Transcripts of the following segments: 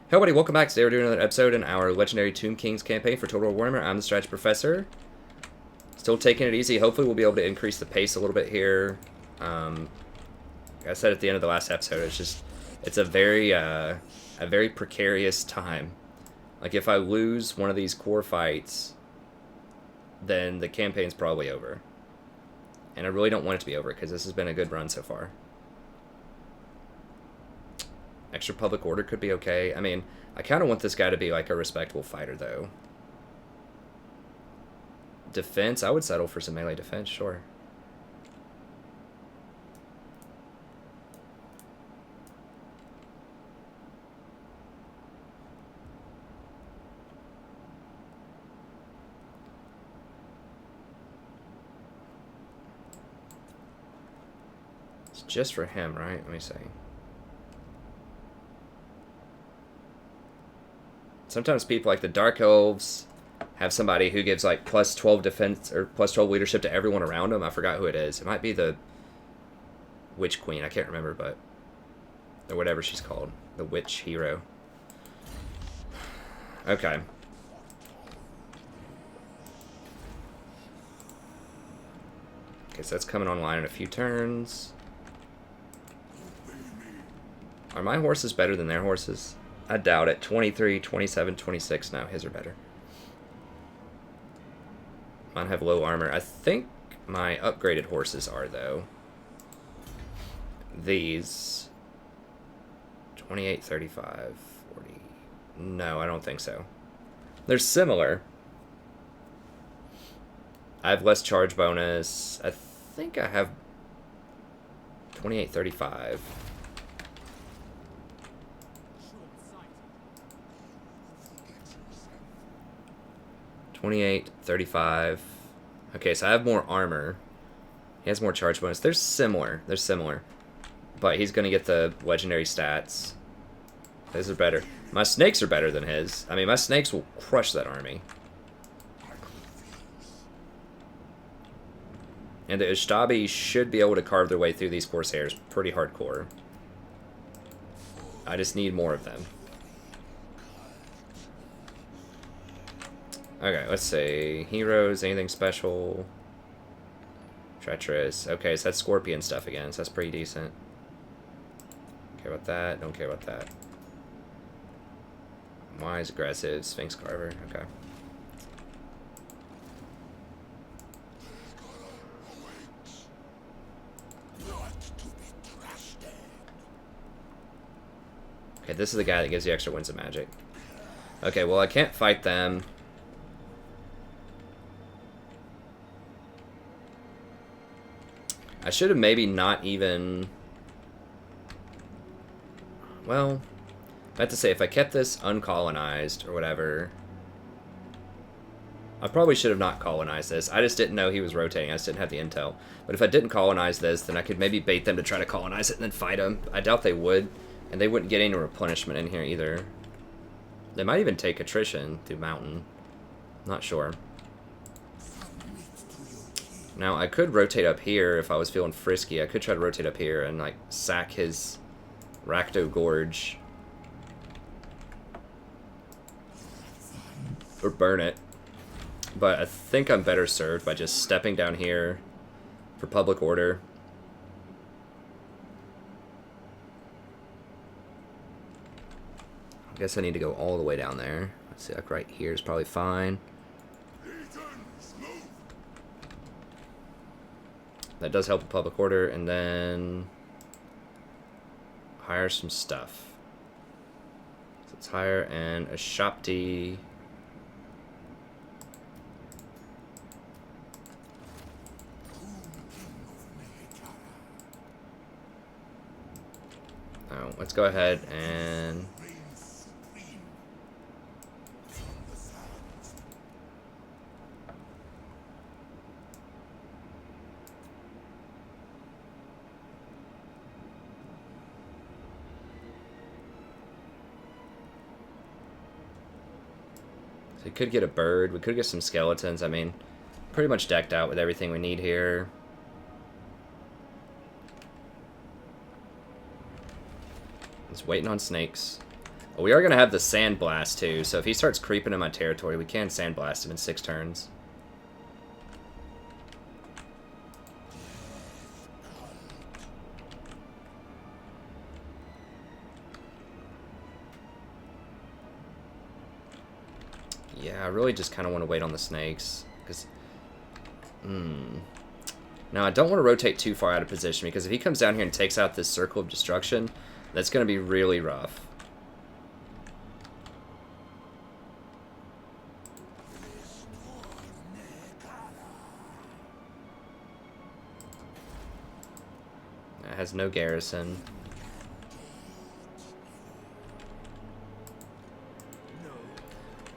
Hey everybody, welcome back. Today we're doing another episode in our Legendary Tomb Kings campaign for Total War Warhammer. I'm the Strategy Professor. Still taking it easy. Hopefully we'll be able to increase the pace a little bit here. Like I said at the end of the last episode, it's a very precarious time. Like if I lose one of these core fights, then the campaign's probably over. And I really don't want it to be over because this has been a good run so far. Extra public order could be okay. I mean, I kind of want this guy to be like a respectable fighter, though. Defense, I would settle for some melee defense, sure. It's just for him, right? Let me see. Sometimes people like the Dark Elves have somebody who gives like plus 12 defense or plus 12 leadership to everyone around them. I forgot who it is. It might be the Witch Queen. I can't remember, but or whatever she's called. The Witch Hero. Okay. Okay, so that's coming online in a few turns. Are my horses better than their horses? I doubt it. 23, 27, 26. No, his are better. Mine have low armor. I think my upgraded horses are, though. These. 28, 35, 40. No, I don't think so. They're similar. I have less charge bonus. I think I have 28, 35. 28, 35. Okay, so I have more armor. He has more charge bonus. They're similar. They're similar. But he's going to get the legendary stats. His are better. My snakes are better than his. I mean, my snakes will crush that army. And the Ishtabi should be able to carve their way through these Corsairs pretty hardcore. I just need more of them. Okay, let's see. Heroes, anything special? Treacherous. Okay, so that's Scorpion stuff again, so that's pretty decent. Care about that, don't care about that. Wise, aggressive, Sphinx Carver, okay. Okay, this is the guy that gives you extra winds of magic. Okay, well I can't fight them. I should have maybe not even... Well, I have to say, if I kept this uncolonized or whatever... I probably should have not colonized this. I just didn't know he was rotating. I just didn't have the intel. But if I didn't colonize this, then I could maybe bait them to try to colonize it and then fight them. I doubt they would. And they wouldn't get any replenishment in here either. They might even take attrition through mountain. Not sure. Now, I could rotate up here if I was feeling frisky. I could try to rotate up here and, like, sack his Rakdo Gorge. Or burn it. But I think I'm better served by just stepping down here for public order. I guess I need to go all the way down there. Let's see, like right here is probably fine. That does help with public order, and then hire some stuff. So let's hire a Shopti. Oh, let's go ahead and we could get a bird. We could get some skeletons. I mean, pretty much decked out with everything we need here. Just waiting on snakes. We are going to have the Sandblast, too, so if he starts creeping in my territory, we can Sandblast him in 6 turns. Yeah, I really just kind of want to wait on the snakes, because... Now, I don't want to rotate too far out of position, because if he comes down here and takes out this Circle of Destruction, that's going to be really rough. It has no garrison.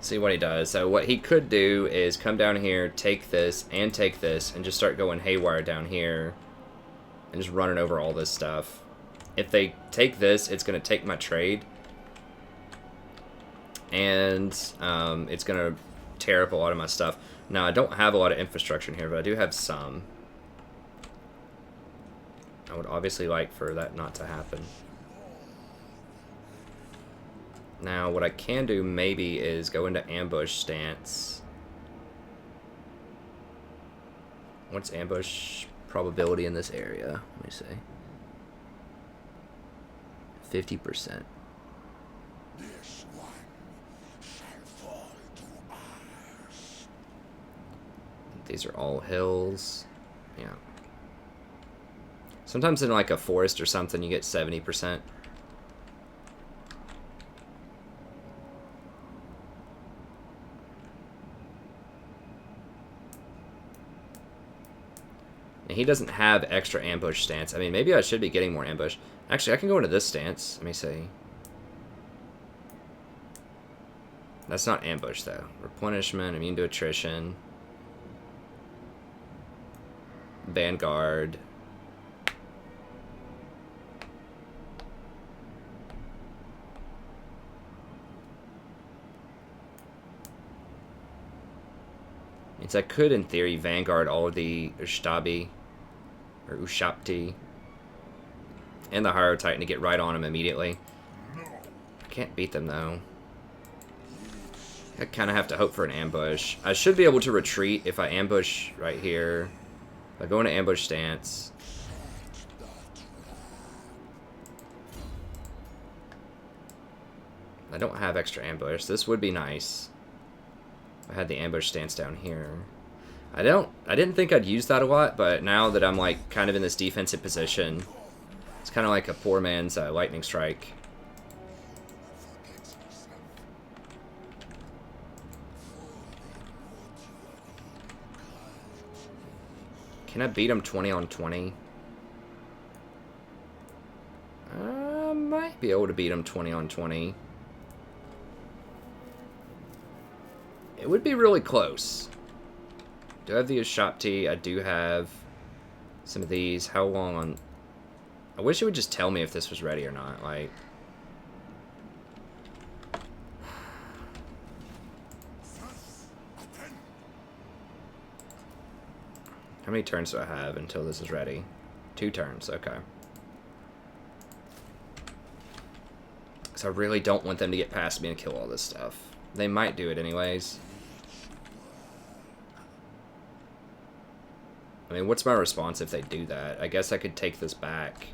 See what he does. So what he could do is come down here, take this, and just start going haywire down here. And just running over all this stuff. If they take this, it's going to take my trade. And it's going to tear up a lot of my stuff. Now, I don't have a lot of infrastructure in here, but I do have some. I would obviously like for that not to happen. Now, what I can do maybe is go into ambush stance. What's ambush probability in this area? Let me see. 50%. These are all hills. Yeah. Sometimes in like a forest or something, you get 70%. And he doesn't have extra ambush stance. I mean, maybe I should be getting more ambush. Actually, I can go into this stance. Let me see. That's not ambush, though. Replenishment, immune to attrition. Vanguard. Means I could, in theory, Vanguard all of the Ushtabi, or Ushapti, and the Haro Titan to get right on him immediately. I can't beat them, though. I kind of have to hope for an ambush. I should be able to retreat if I ambush right here. If I go into ambush stance. I don't have extra ambush. This would be nice. I had the ambush stance down here. I didn't think I'd use that a lot, but now that I'm like kind of in this defensive position, it's kind of like a poor man's lightning strike. Can I beat him 20 on 20? I might be able to beat him 20 on 20. It would be really close. Do I have the Ushapti? I do have some of these. How long on... I wish it would just tell me if this was ready or not. Like... How many turns do I have until this is ready? 2 turns, okay. Because I really don't want them to get past me and kill all this stuff. They might do it anyways. I mean, what's my response if they do that? I guess I could take this back.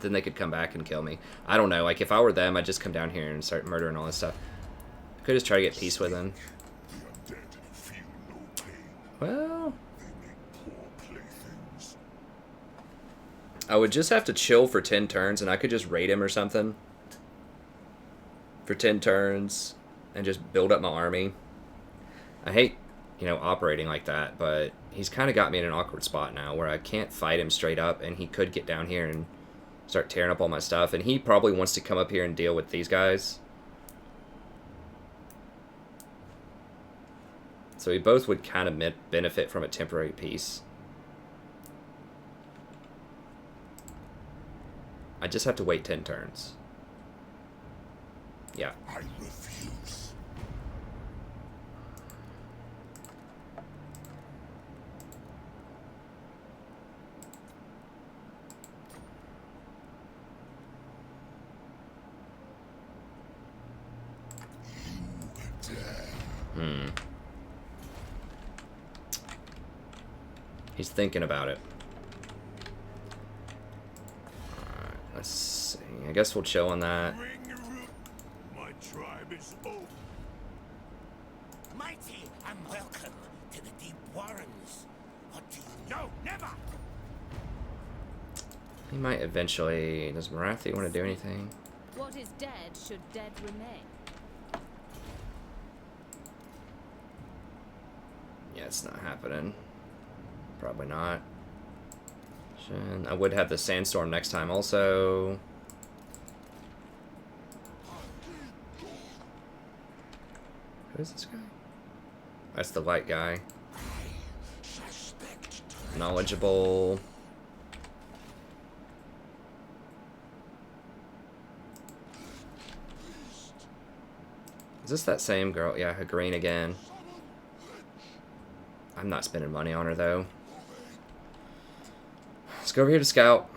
Then they could come back and kill me. I don't know. Like, if I were them, I'd just come down here and start murdering all this stuff. I could just try to get peace with them. Well... I would just have to chill for 10 turns, and I could just raid him or something. For 10 turns, and just build up my army. I hate, you know, operating like that, but he's kind of got me in an awkward spot now where I can't fight him straight up, and he could get down here and start tearing up all my stuff, and he probably wants to come up here and deal with these guys. So we both would kind of benefit from a temporary peace. I just have to wait 10 turns. Yeah. I refuse. Hmm. He's thinking about it. Alright, let's see. I guess we'll chill on that. My tribe is open. Mighty and welcome to the deep warrens. What do you know? Never! He might eventually... Does Marathi want to do anything? What is dead should dead remain. Yeah, it's not happening. Probably not. I would have the sandstorm next time also. Who is this guy? That's the light guy. Knowledgeable. Is this that same girl? Yeah, her green again. I'm not spending money on her though. Let's go over here to scout.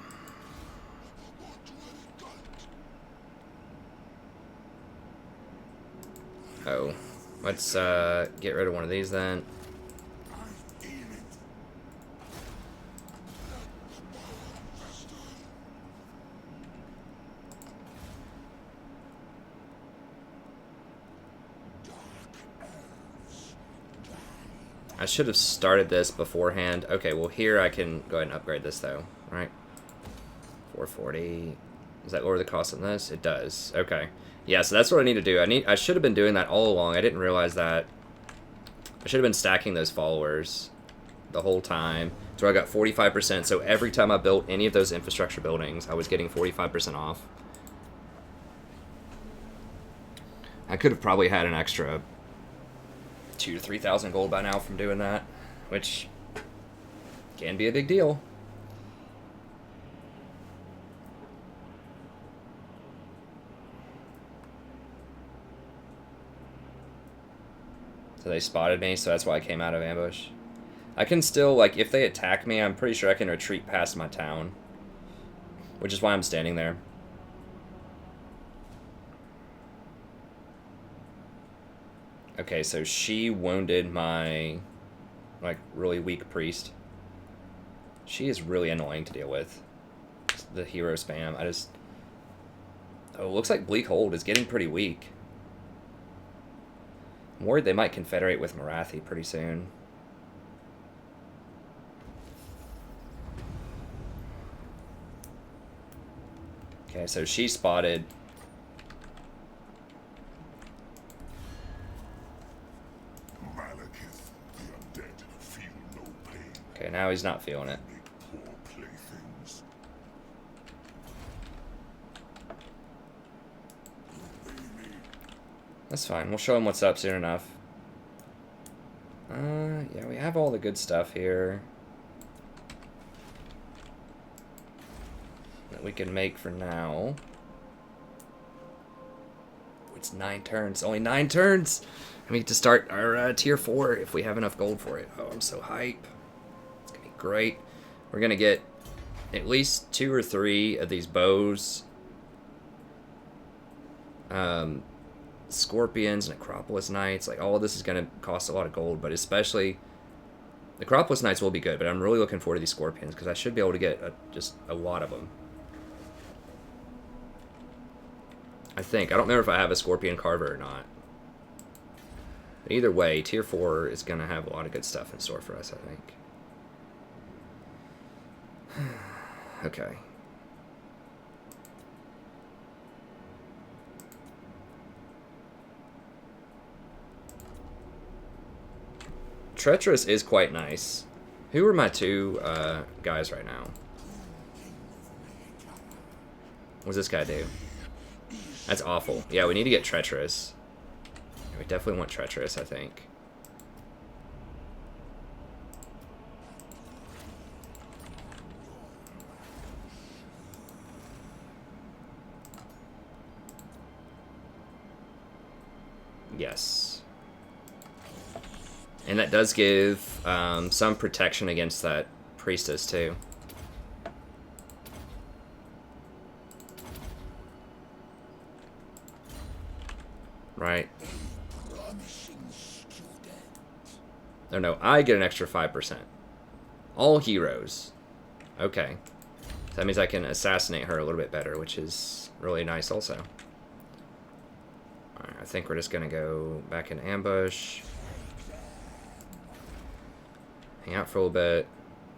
Oh. Let's get rid of one of these then. I should have started this beforehand. Okay, well here I can go ahead and upgrade this though, right? 440. Does that lower the cost on this? It does. Okay. Yeah, so that's what I need to do. I should have been doing that all along. I didn't realize that. I should have been stacking those followers the whole time. So I got 45%. So every time I built any of those infrastructure buildings, I was getting 45% off. I could have probably had an extra 2,000 to 3,000 gold by now from doing that, which can be a big deal. So they spotted me, so that's why I came out of ambush. I can still, like, if they attack me, I'm pretty sure I can retreat past my town, which is why I'm standing there. Okay, so she wounded my, like, really weak priest. She is really annoying to deal with. The hero spam. Oh, it looks like Bleak Hold is getting pretty weak. I'm worried they might confederate with Marathi pretty soon. Okay, so she spotted. Malekith, the undead, feel no pain. Okay, now he's not feeling it. Make poor playthings. That's fine. We'll show him what's up soon enough. Yeah, we have all the good stuff here that we can make for now. It's 9 turns. Only 9 turns! And we get to start our tier 4 if we have enough gold for it. Oh, I'm so hype. It's gonna be great. We're gonna get at least 2 or 3 of these bows. Scorpions, Necropolis Knights, like all of this is going to cost a lot of gold, but especially Necropolis Knights will be good, but I'm really looking forward to these Scorpions because I should be able to get just a lot of them. I think. I don't remember if I have a Scorpion Carver or not. But either way, tier 4 is going to have a lot of good stuff in store for us, I think. Okay. Treacherous is quite nice. Who are my 2 guys right now? What does this guy do? That's awful. Yeah, we need to get Treacherous. We definitely want Treacherous, I think. Yes. And that does give some protection against that priestess, too. Right. Oh no, I get an extra 5%. All heroes. Okay. So that means I can assassinate her a little bit better, which is really nice also. Alright, I think we're just gonna go back in ambush. Hang out for a little bit.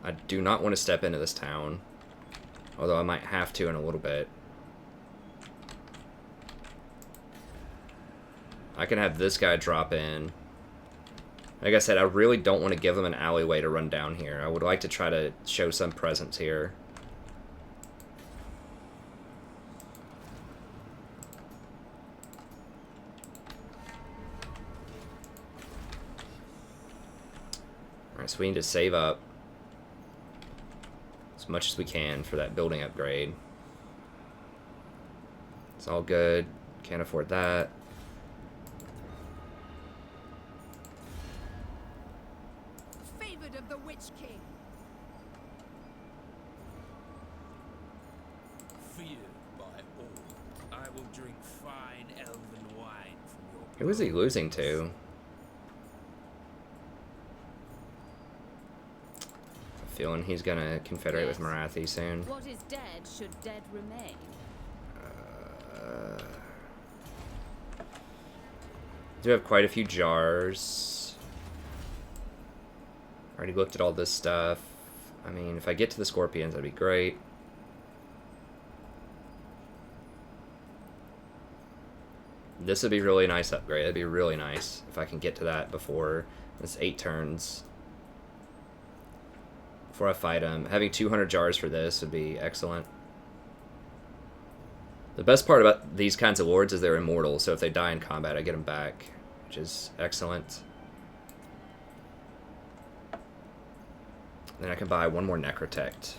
I do not want to step into this town. Although I might have to in a little bit. I can have this guy drop in. Like I said, I really don't want to give them an alleyway to run down here. I would like to try to show some presence here. Alright, so we need to save up as much as we can for that building upgrade. It's all good. Can't afford that. Favored of the Witch King. Feared by all, I will drink fine elven wine from your Who is he losing to? Feeling he's gonna confederate with Marathi soon. What is dead should dead remain. Do have quite a few jars. Already looked at all this stuff. I mean, if I get to the scorpions, that'd be great. This would be really nice upgrade. That'd be really nice if I can get to that before it's 8 turns. Before I fight him. Having 200 jars for this would be excellent. The best part about these kinds of lords is they're immortal, so if they die in combat, I get them back, which is excellent. Then I can buy one more Necrotect.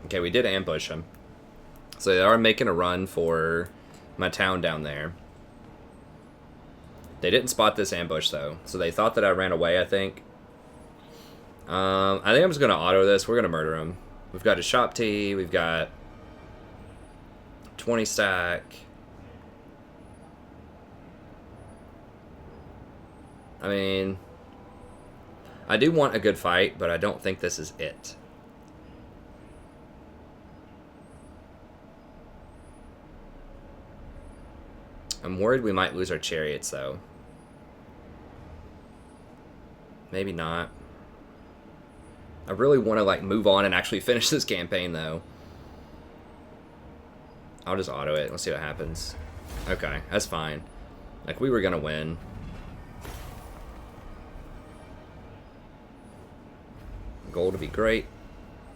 Okay, we did ambush them. So they are making a run for my town down there. They didn't spot this ambush, though. So they thought that I ran away, I think. I think I'm just going to auto this. We're going to murder him. We've got a shop tea. We've got 20 stack. I mean, I do want a good fight, but I don't think this is it. I'm worried we might lose our chariots, though. Maybe not. I really want to, like, move on and actually finish this campaign, though. I'll just auto it. Let's see what happens. Okay, that's fine. Like, we were going to win. Gold would be great.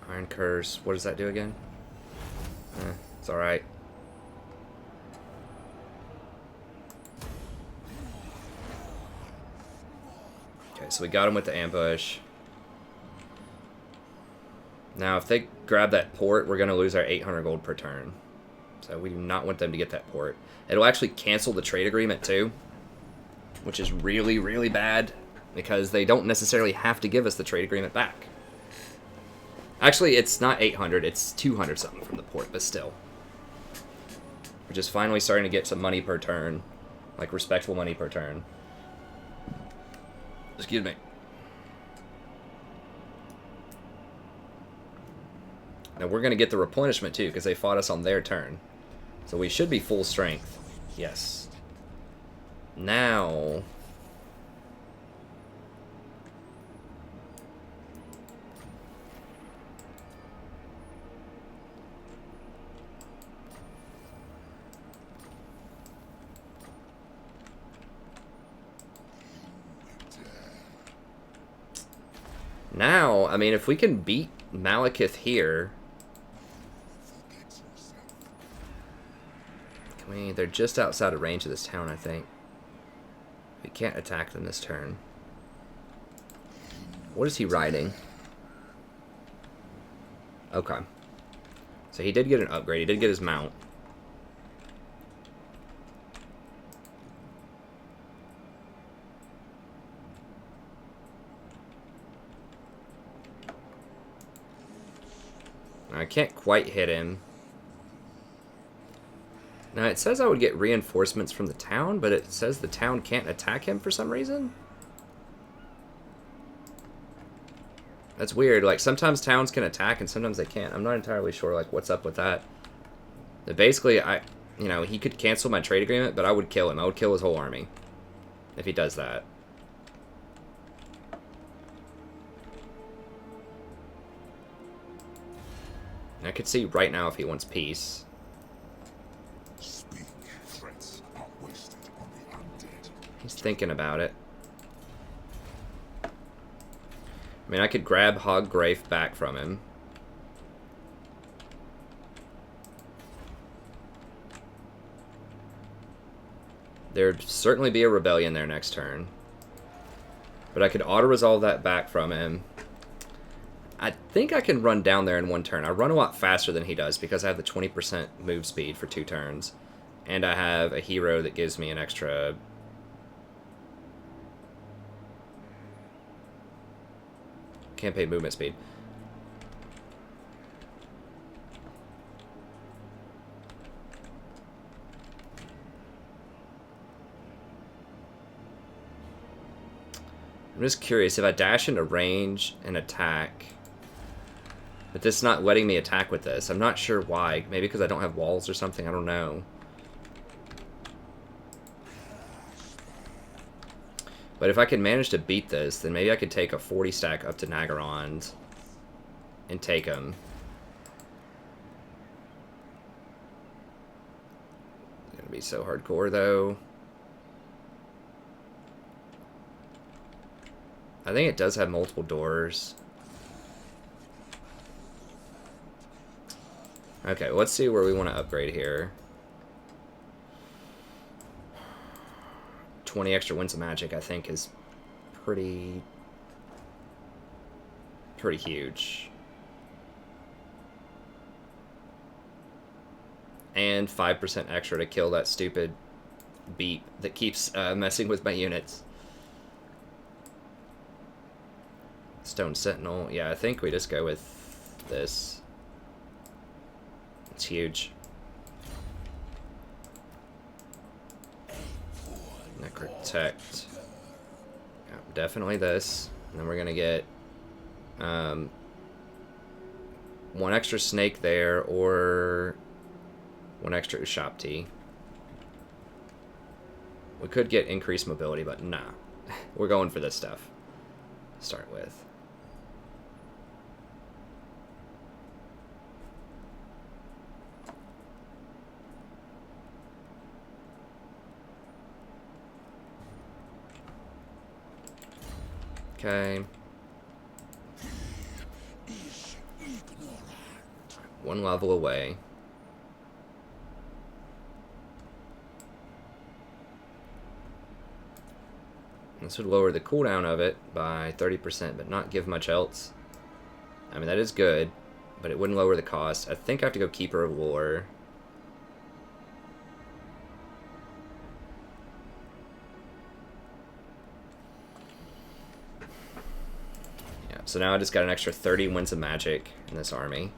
Iron Curse. What does that do again? It's alright. Okay, so we got him with the ambush. Now, if they grab that port, we're going to lose our 800 gold per turn. So we do not want them to get that port. It'll actually cancel the trade agreement, too. Which is really, really bad. Because they don't necessarily have to give us the trade agreement back. Actually, it's not 800, it's 200 something from the port, but still. We're just finally starting to get some money per turn. Like, respectful money per turn. Excuse me. Now we're going to get the replenishment too, because they fought us on their turn. So we should be full strength. Yes. Now... Now, I mean, if we can beat Malekith here... I mean, they're just outside of range of this town, I think. We can't attack them this turn. What is he riding? Okay. So he did get an upgrade. He did get his mount. I can't quite hit him. Now, it says I would get reinforcements from the town, but it says the town can't attack him for some reason. That's weird. Like, sometimes towns can attack and sometimes they can't. I'm not entirely sure, like, what's up with that. But basically, you know, he could cancel my trade agreement, but I would kill him. I would kill his whole army if he does that. And I could see right now if he wants peace. Speak. Threats are wasted on the undead. He's thinking about it. I mean, I could grab Hoggrafe back from him. There'd certainly be a rebellion there next turn. But I could auto-resolve that back from him. I think I can run down there in one turn. I run a lot faster than he does because I have the 20% move speed for 2 turns. And I have a hero that gives me an extra... campaign movement speed. I'm just curious, if I dash into range and attack, but this is not letting me attack with this. I'm not sure why. Maybe because I don't have walls or something. I don't know. But if I can manage to beat this, then maybe I could take a 40 stack up to Nagarond and take him. It's gonna be so hardcore, though. I think it does have multiple doors. Okay, let's see where we want to upgrade here. 20 extra winds of magic, I think, is pretty huge. And 5% extra to kill that stupid beep that keeps messing with my units. Stone Sentinel. Yeah, I think we just go with this. It's huge. Necrotect. Yeah, definitely this. And then we're gonna get 1 extra snake there, or 1 extra Ushapti. We could get increased mobility, but nah. We're going for this stuff to start with. Okay. 1 level away. This would lower the cooldown of it by 30%, but not give much else. I mean, that is good, but it wouldn't lower the cost. I think I have to go Keeper of War. So now I just got an extra 30 winds of magic in this army.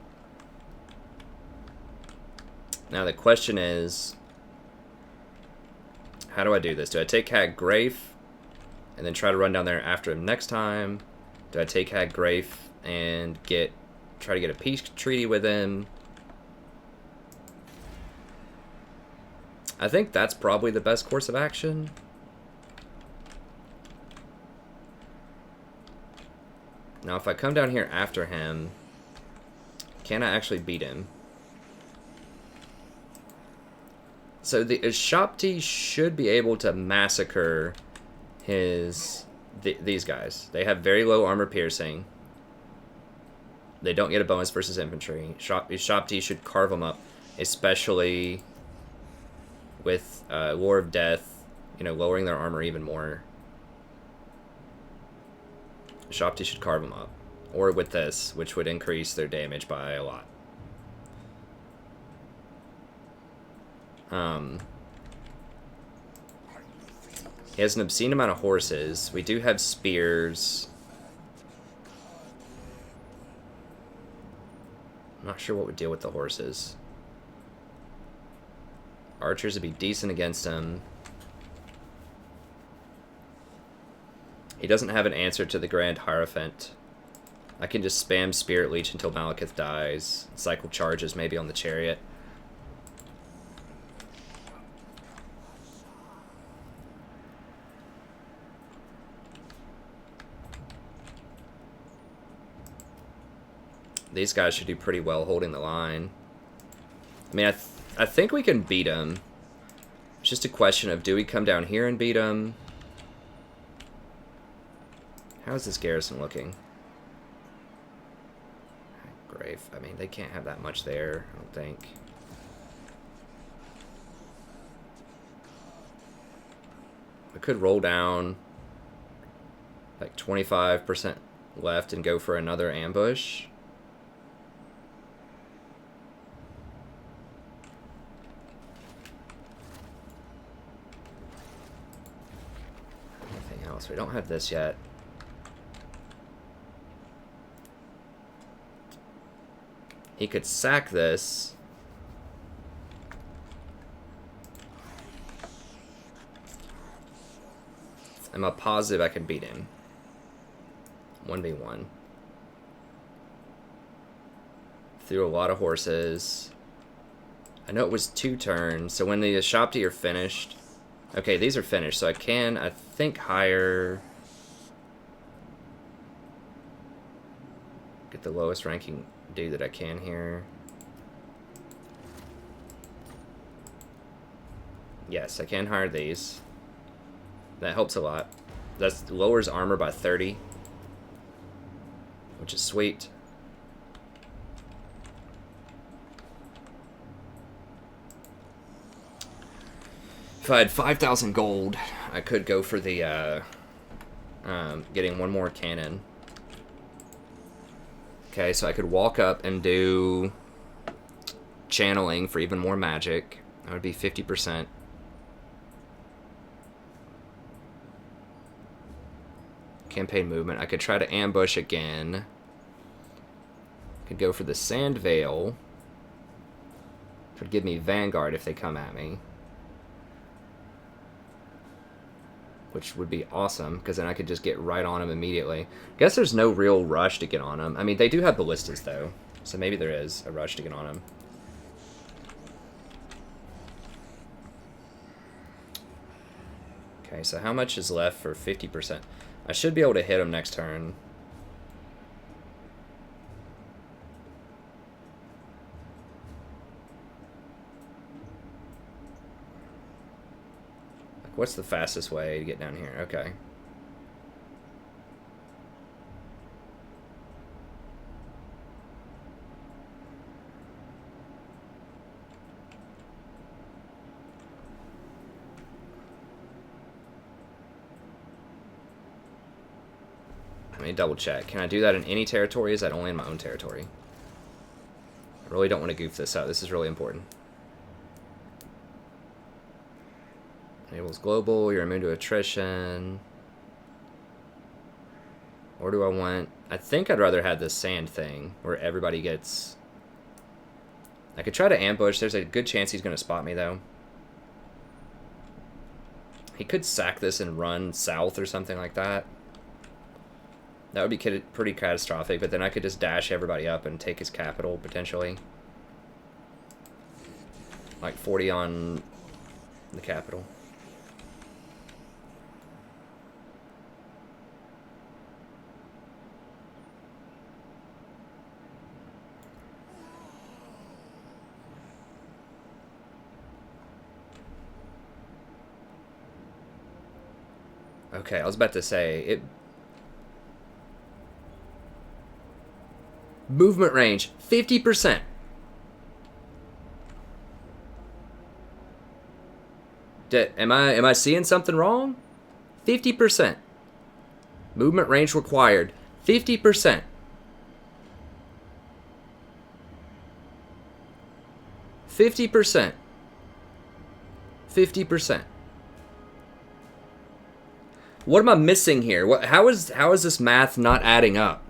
Now the question is, how do I do this? Do I take Haggrafe and then try to run down there after him next time? Do I take Haggrafe and try to get a peace treaty with him? I think that's probably the best course of action. Now, if I come down here after him, can I actually beat him? So the Ushapti should be able to massacre these guys. They have very low armor piercing. They don't get a bonus versus infantry. Ushapti should carve them up, especially with War of Death, you know, lowering their armor even more. Ushapti should carve them up. Or with this, which would increase their damage by a lot. He has an obscene amount of horses. We do have spears. I'm not sure what would deal with the horses. Archers would be decent against him. He doesn't have an answer to the Grand Hierophant. I can just spam Spirit Leech until Malekith dies. Cycle charges maybe on the chariot. These guys should do pretty well holding the line. I mean, I think we can beat them. It's just a question of, do we come down here and beat them? How is this garrison looking? Grave. I mean, they can't have that much there, I don't think. I could roll down like 25% left and go for another ambush. Anything else? We don't have this yet. He could sack this. I'm a positive I can beat him. 1v1. Threw a lot of horses. I know it was 2 turns, so when the Ashopti are finished... Okay, these are finished, so I can, I think, hire... Get the lowest ranking dude that I can here. Yes, I can hire these. That helps a lot. That lowers armor by 30, which is sweet. If I had 5,000 gold, I could go for the getting one more cannon. Okay, so I could walk up and do channeling for even more magic. That would be 50%. Campaign movement. I could try to ambush again. Could go for the Sand Veil. Which would give me Vanguard if they come at me. Which would be awesome, because then I could just get right on them immediately. Guess there's no real rush to get on them. I mean, they do have ballistas, though. So maybe there is a rush to get on them. Okay, so how much is left for 50%? I should be able to hit them next turn. Like, what's the fastest way to get down here? Okay. Let me double check. Can I do that in any territory? Is that only in my own territory? I really don't want to goof this up. This is really important. Enables global. You're immune to attrition. Or do I want... I think I'd rather have this sand thing where everybody gets... I could try to ambush. There's a good chance he's going to spot me, though. He could sack this and run south or something like that. That would be pretty catastrophic, but then I could just dash everybody up and take his capital, potentially. Like 40 on the capital. Okay, I was about to say, it... Movement range, 50%. Am I seeing something wrong? 50%. Movement range required, 50%. 50%. 50%. What am I missing here? How is this math not adding up?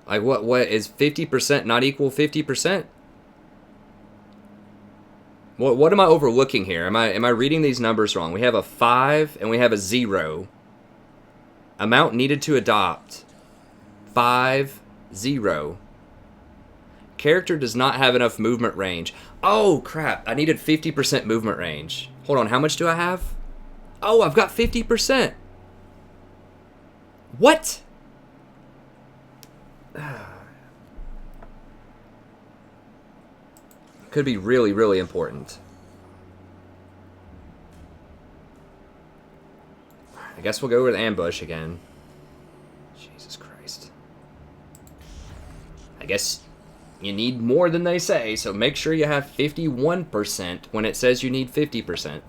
Like what is 50% not equal 50%? What am I overlooking here? Am I reading these numbers wrong? We have a 5 and we have a 0. Amount needed to adopt 5 0. Character does not have enough movement range. Oh crap, I needed 50% movement range. Hold on, how much do I have? Oh, I've got 50%. What? Could be really, really important. I guess we'll go with ambush again. Jesus Christ. I guess you need more than they say, so make sure you have 51% when it says you need 50%.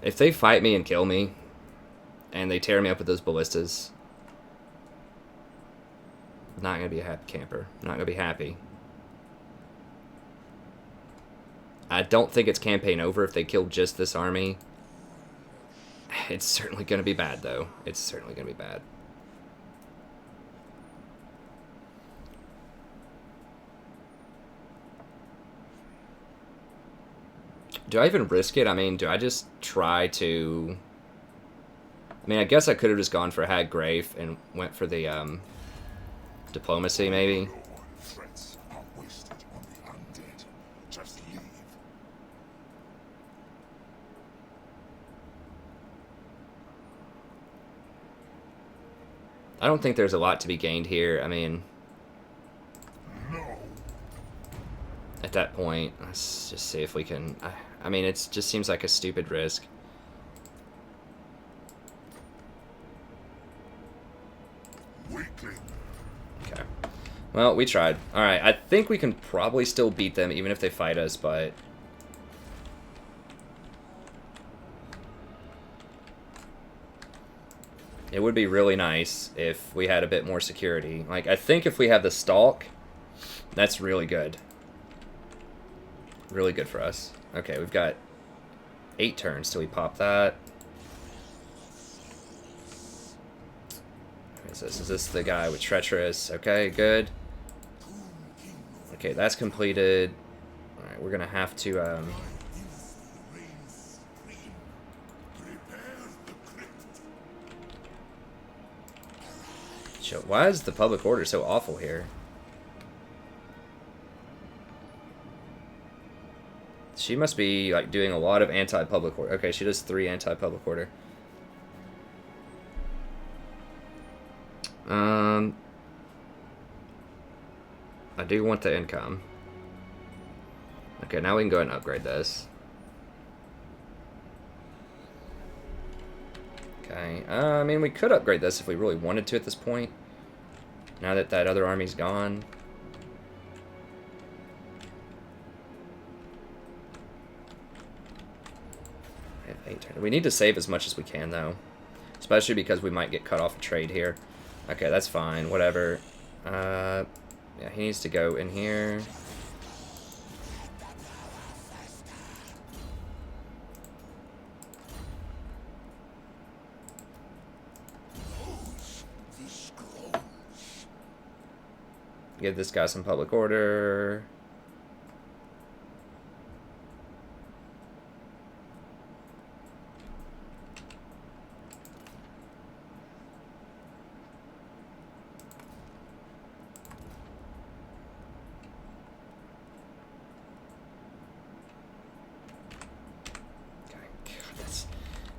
If they fight me and kill me, and they tear me up with those ballistas, I'm not going to be a happy camper. I'm not going to be happy. I don't think it's campaign over if they kill just this army. It's certainly going to be bad, though. It's certainly going to be bad. Do I even risk it? I mean, do I just try to... I mean, I guess I could have just gone for Hag Grafe and went for the diplomacy, maybe. Threats are wasted on the undead. Just leave. I don't think there's a lot to be gained here. I mean... No. At that point, let's just see if we can... I mean, it just seems like a stupid risk. Weakling. Okay. Well, we tried. Alright, I think we can probably still beat them even if they fight us, but... It would be really nice if we had a bit more security. Like, I think if we have the stalk, that's really good. Really good for us. Okay, we've got 8 turns till we pop that. Is this the guy with treacherous? Okay, good. Okay, that's completed. Alright, we're gonna have to why is the public order so awful here? She must be like doing a lot of anti-public order. Okay, she does 3 anti-public order. I do want the income. Okay, now we can go ahead and upgrade this. Okay, I mean, we could upgrade this if we really wanted to at this point. Now that that other army's gone. We need to save as much as we can, though. Especially because we might get cut off a trade here. Okay, that's fine. Whatever. Yeah, he needs to go in here. Give this guy some public order.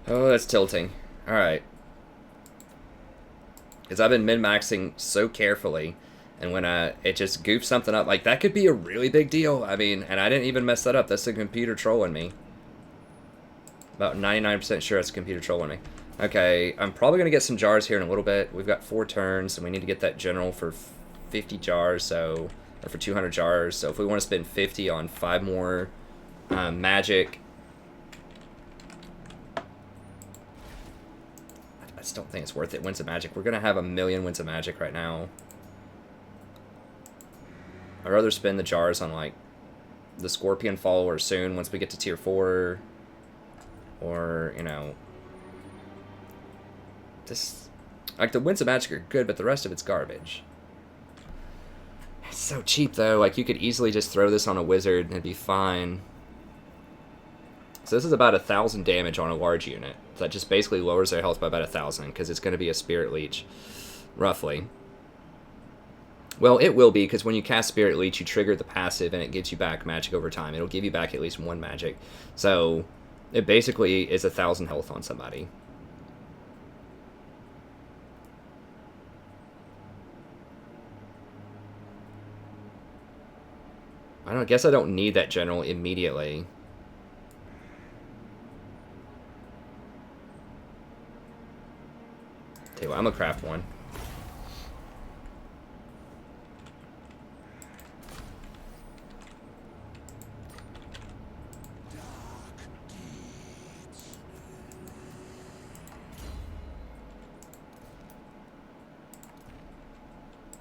Oh, that's tilting. Alright. Because I've been min-maxing so carefully, and when it just goofs something up, like, that could be a really big deal. I mean, and I didn't even mess that up. That's the computer trolling me. About 99% sure it's the computer trolling me. Okay, I'm probably going to get some jars here in a little bit. We've got 4 turns, and we need to get that general for 50 jars, so... Or for 200 jars, so if we want to spend 50 on 5 more magic... I just don't think it's worth it. Winds of Magic. We're going to have 1,000,000 Winds of Magic right now. I'd rather spend the jars on, like, the Scorpion follower soon once we get to tier 4. Or, you know... This... Like, the Winds of Magic are good, but the rest of it's garbage. It's so cheap, though. Like, you could easily just throw this on a wizard and it'd be fine. So this is about 1,000 damage on a large unit. So that just basically lowers their health by about 1,000, because it's going to be a Spirit Leech, roughly. Well, it will be, because when you cast Spirit Leech, you trigger the passive, and it gives you back magic over time. It'll give you back at least 1 magic. So it basically is 1,000 health on somebody. I guess I don't need that general immediately. Tell you what, I'm gonna craft one.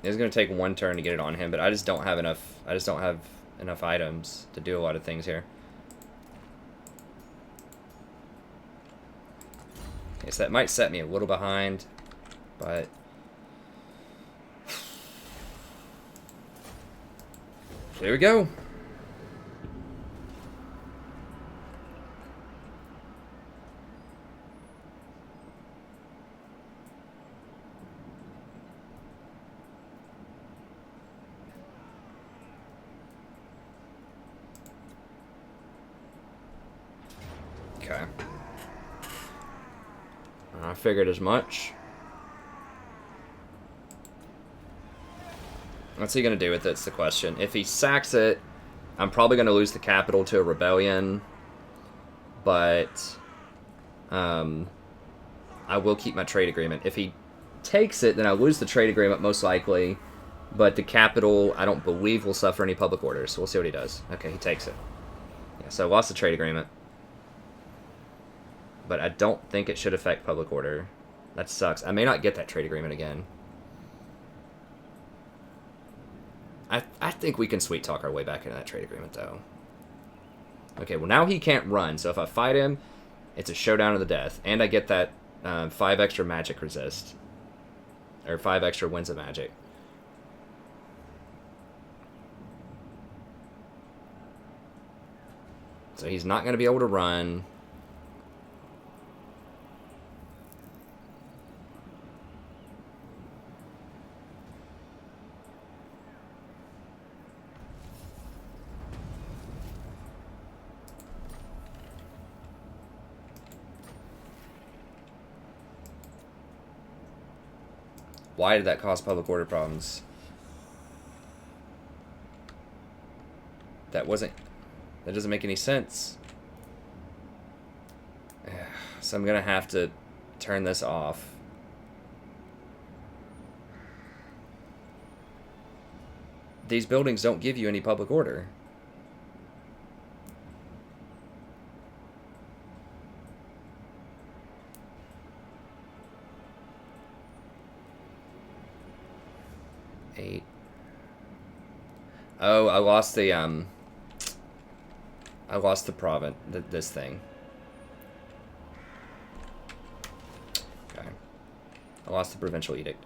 It's gonna take 1 turn to get it on him, but I just don't have enough. I just don't have enough items to do a lot of things here. Okay, so that might set me a little behind, but here we go. Okay. I figured as much. What's he going to do with it? It's the question. If he sacks it, I'm probably going to lose the capital to a rebellion. But I will keep my trade agreement. If he takes it, then I'll lose the trade agreement most likely. But the capital, I don't believe, will suffer any public orders. So we'll see what he does. Okay, he takes it. Yeah, so I lost the trade agreement. But I don't think it should affect public order. That sucks. I may not get that trade agreement again. I think we can sweet talk our way back into that trade agreement, though. Okay, well, now he can't run. So if I fight him, it's a showdown to the death. And I get that 5 extra magic resist. Or 5 extra Winds of Magic. So he's not going to be able to run. Why did that cause public order problems? That doesn't make any sense. So I'm gonna have to turn this off. These buildings don't give you any public order. Oh, I lost the province, this thing. Okay. I lost the provincial edict.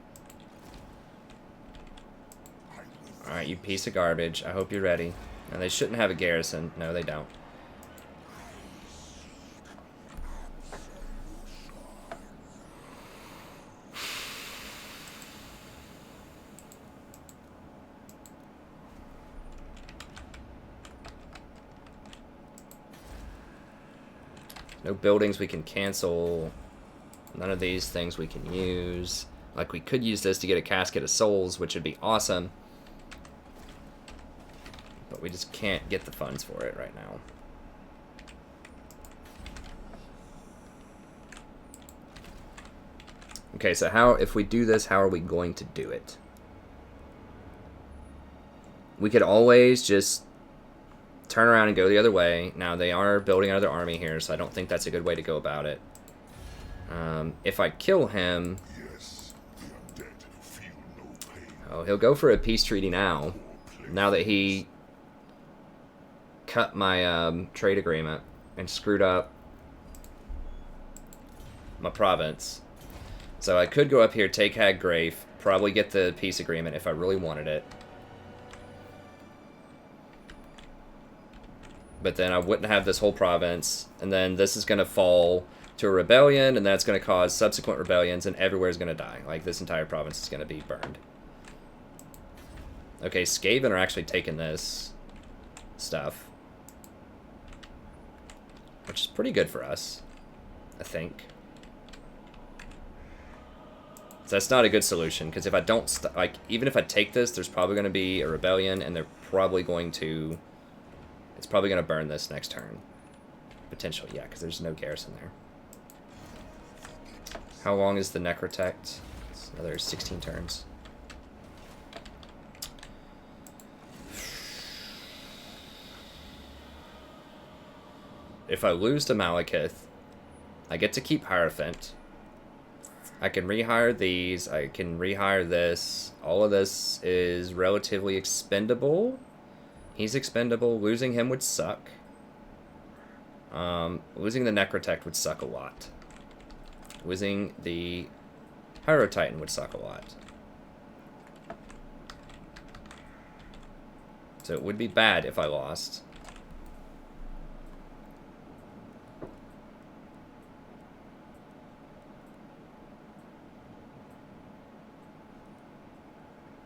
Alright, you piece of garbage. I hope you're ready. And they shouldn't have a garrison. No, they don't. No buildings we can cancel. None of these things we can use. Like, we could use this to get a Casket of Souls, which would be awesome. But we just can't get the funds for it right now. Okay, so if we do this, how are we going to do it? We could always just turn around and go the other way. Now, they are building another army here, so I don't think that's a good way to go about it. If I kill him... Yes, the undead feel no pain. Oh, he'll go for a peace treaty now. Now that he cut my trade agreement and screwed up my province. So I could go up here, take Hag Grafe, probably get the peace agreement if I really wanted it. But then I wouldn't have this whole province, and then this is going to fall to a rebellion, and that's going to cause subsequent rebellions, and everywhere is going to die. Like, this entire province is going to be burned. Okay, Skaven are actually taking this stuff, which is pretty good for us, I think. So that's not a good solution, because if I don't, like, even if I take this, there's probably going to be a rebellion, and they're probably going to, it's probably going to burn this next turn. Potentially, yeah, because there's no garrison there. How long is the Necrotect? It's another 16 turns. If I lose to Malekith, I get to keep Hierophant. I can rehire these. I can rehire this. All of this is relatively expendable. He's expendable. Losing him would suck. Losing the Necrotect would suck a lot. Losing the Pyro Titan would suck a lot. So it would be bad if I lost.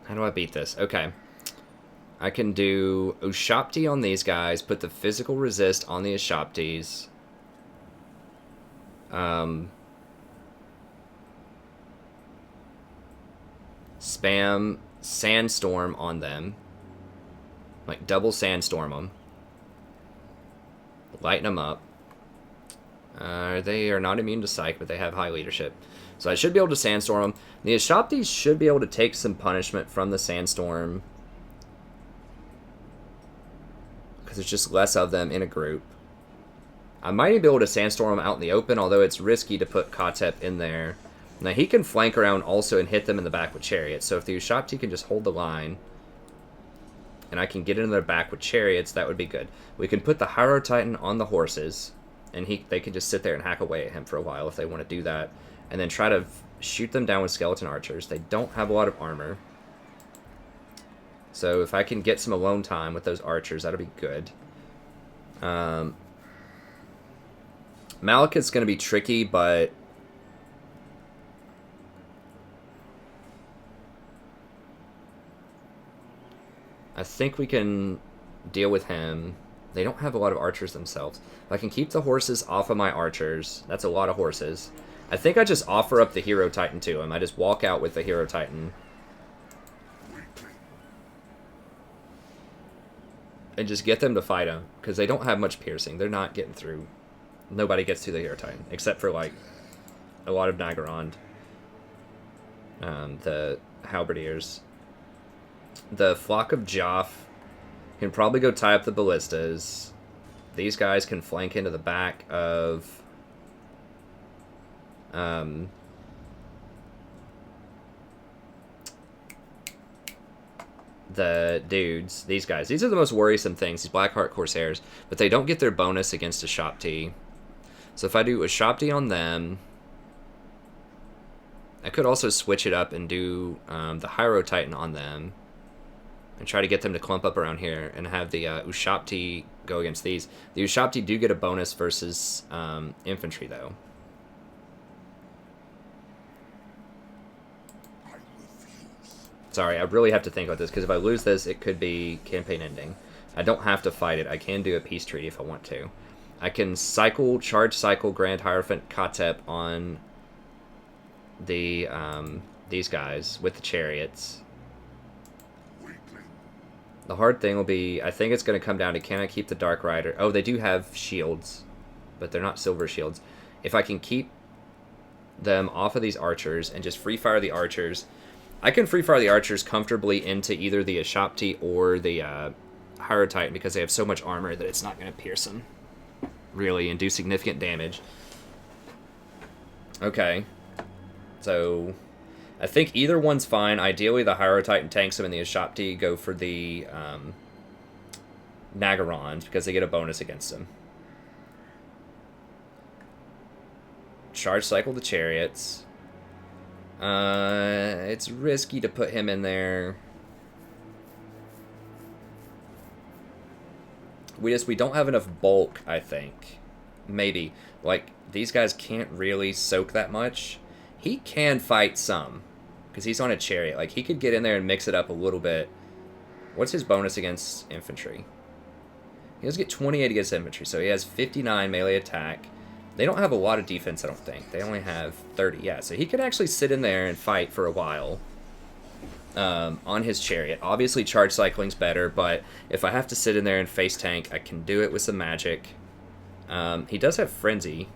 How do I beat this? Okay. I can do Ushapti on these guys, put the physical resist on the Ushaptis. Spam Sandstorm on them. Like, double Sandstorm them. Lighten them up. They are not immune to Psych, but they have high leadership. So I should be able to Sandstorm them. The Ushaptis should be able to take some punishment from the Sandstorm, because there's just less of them in a group. I might even be able to Sandstorm them out in the open, although it's risky to put Khatep in there. Now, he can flank around also and hit them in the back with Chariots. So if the Ushapti can just hold the line, and I can get into their back with Chariots, that would be good. We can put the Hierophant Titan on the horses, and they can just sit there and hack away at him for a while if they want to do that. And then try to shoot them down with skeleton archers. They don't have a lot of armor. So if I can get some alone time with those archers, that'll be good. Malekith's going to be tricky, but I think we can deal with him. They don't have a lot of archers themselves. If I can keep the horses off of my archers, that's a lot of horses. I think I just offer up the Hero Titan to him. I just walk out with the Hero Titan. And just get them to fight him, because they don't have much piercing. They're not getting through. Nobody gets through the Hero Titan, except for, like, a lot of Nagarond. The Halberdiers. The Flock of Joff can probably go tie up the Ballistas. These guys can flank into the back of the dudes, these guys. These are the most worrisome things, these Blackheart Corsairs, but they don't get their bonus against a Ushapti. So if I do a Ushapti on them, I could also switch it up and do the Hyro Titan on them and try to get them to clump up around here and have the Ushapti go against these. The Ushapti do get a bonus versus infantry, though. Sorry, I really have to think about this, because if I lose this, it could be campaign ending. I don't have to fight it. I can do a peace treaty if I want to. I can charge cycle Grand Hierophant Khatep on the these guys with the chariots. The hard thing will be, I think it's going to come down to, can I keep the Dark Rider? Oh, they do have shields, but they're not silver shields. If I can keep them off of these archers and just free fire the archers, I can free fire the archers comfortably into either the Ushapti or the Hyro Titan, because they have so much armor that it's not going to pierce them, really, and do significant damage. Okay. So I think either one's fine. Ideally, the Hyro Titan tanks them, and the Ushapti go for the Nagarond because they get a bonus against him. Charge cycle the chariots. It's risky to put him in there. We don't have enough bulk, I think. Maybe. Like, these guys can't really soak that much. He can fight some, because he's on a chariot. Like, he could get in there and mix it up a little bit. What's his bonus against infantry? He does get 28 against infantry, so he has 59 melee attack. They don't have a lot of defense, I don't think. They only have 30, yeah. So he could actually sit in there and fight for a while on his chariot. Obviously, charge cycling's better, but if I have to sit in there and face tank, I can do it with some magic. He does have Frenzy.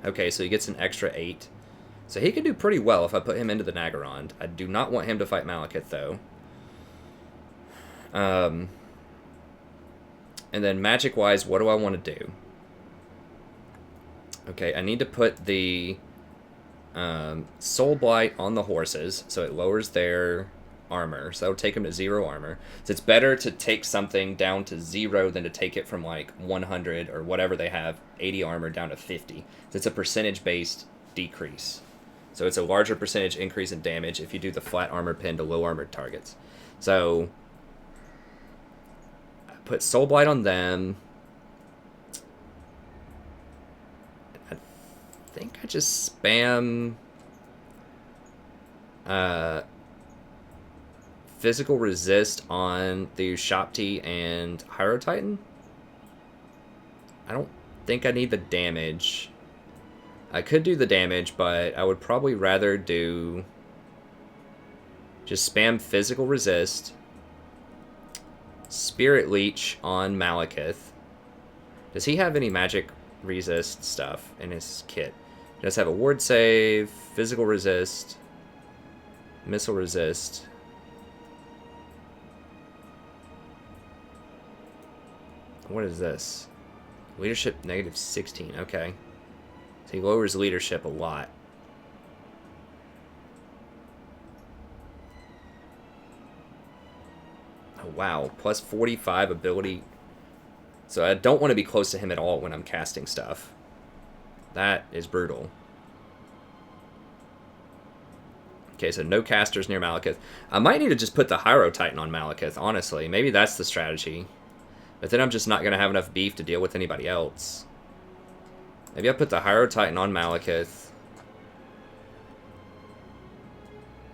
Okay, so he gets an extra 8. So he could do pretty well if I put him into the Nagarond. I do not want him to fight Malekith, though. And then magic-wise, what do I want to do? Okay, I need to put the Soul Blight on the horses, so it lowers their armor. So that'll take them to 0 armor. So it's better to take something down to 0 than to take it from like 100 or whatever they have, 80 armor down to 50. So it's a percentage-based decrease. So it's a larger percentage increase in damage if you do the flat armor pin to low armored targets. So I put Soul Blight on them. I think I just spam physical resist on the Ushapti and Hyro Titan. I don't think I need the damage. I could do the damage, but I would probably rather do just spam physical resist, Spirit Leech on Malekith. Does he have any magic resist stuff in his kit? He does have a ward save, physical resist, missile resist. What is this? Leadership negative 16. Okay. So he lowers leadership a lot. Oh, wow. Plus 45 ability. So I don't want to be close to him at all when I'm casting stuff. That is brutal. Okay, so no casters near Malekith. I might need to just put the Hyro Titan on Malekith, honestly. Maybe that's the strategy. But then I'm just not going to have enough beef to deal with anybody else. Maybe I put the Hyro Titan on Malekith.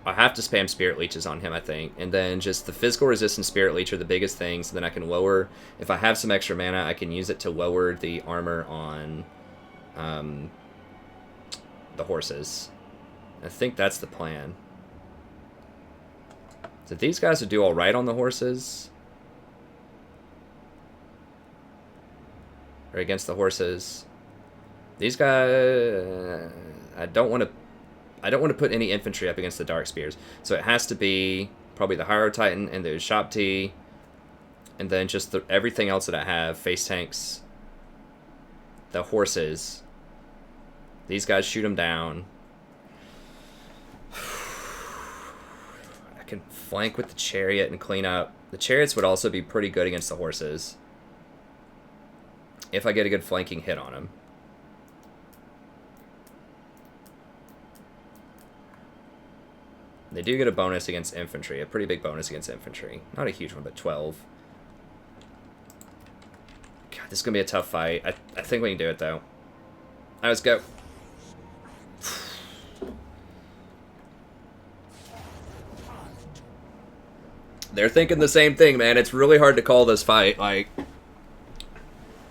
I have to spam Spirit Leeches on him, I think. And then just the physical resistance Spirit Leech are the biggest things. So then I can lower... If I have some extra mana, I can use it to lower the armor on the horses. I think that's the plan. So these guys would do alright on the horses. Or against the horses. These guys, I don't want to put any infantry up against the Dark Spears. So it has to be probably the Hyro Titan and the Ushapti, and then just everything else that I have, face tanks, the horses. These guys shoot them down. I can flank with the chariot and clean up. The chariots would also be pretty good against the horses if I get a good flanking hit on them. They do get a bonus against infantry, a pretty big bonus against infantry. Not a huge one, but 12. God, this is going to be a tough fight. I think we can do it, though. All right, let's go. They're thinking the same thing, man. It's really hard to call this fight. Like,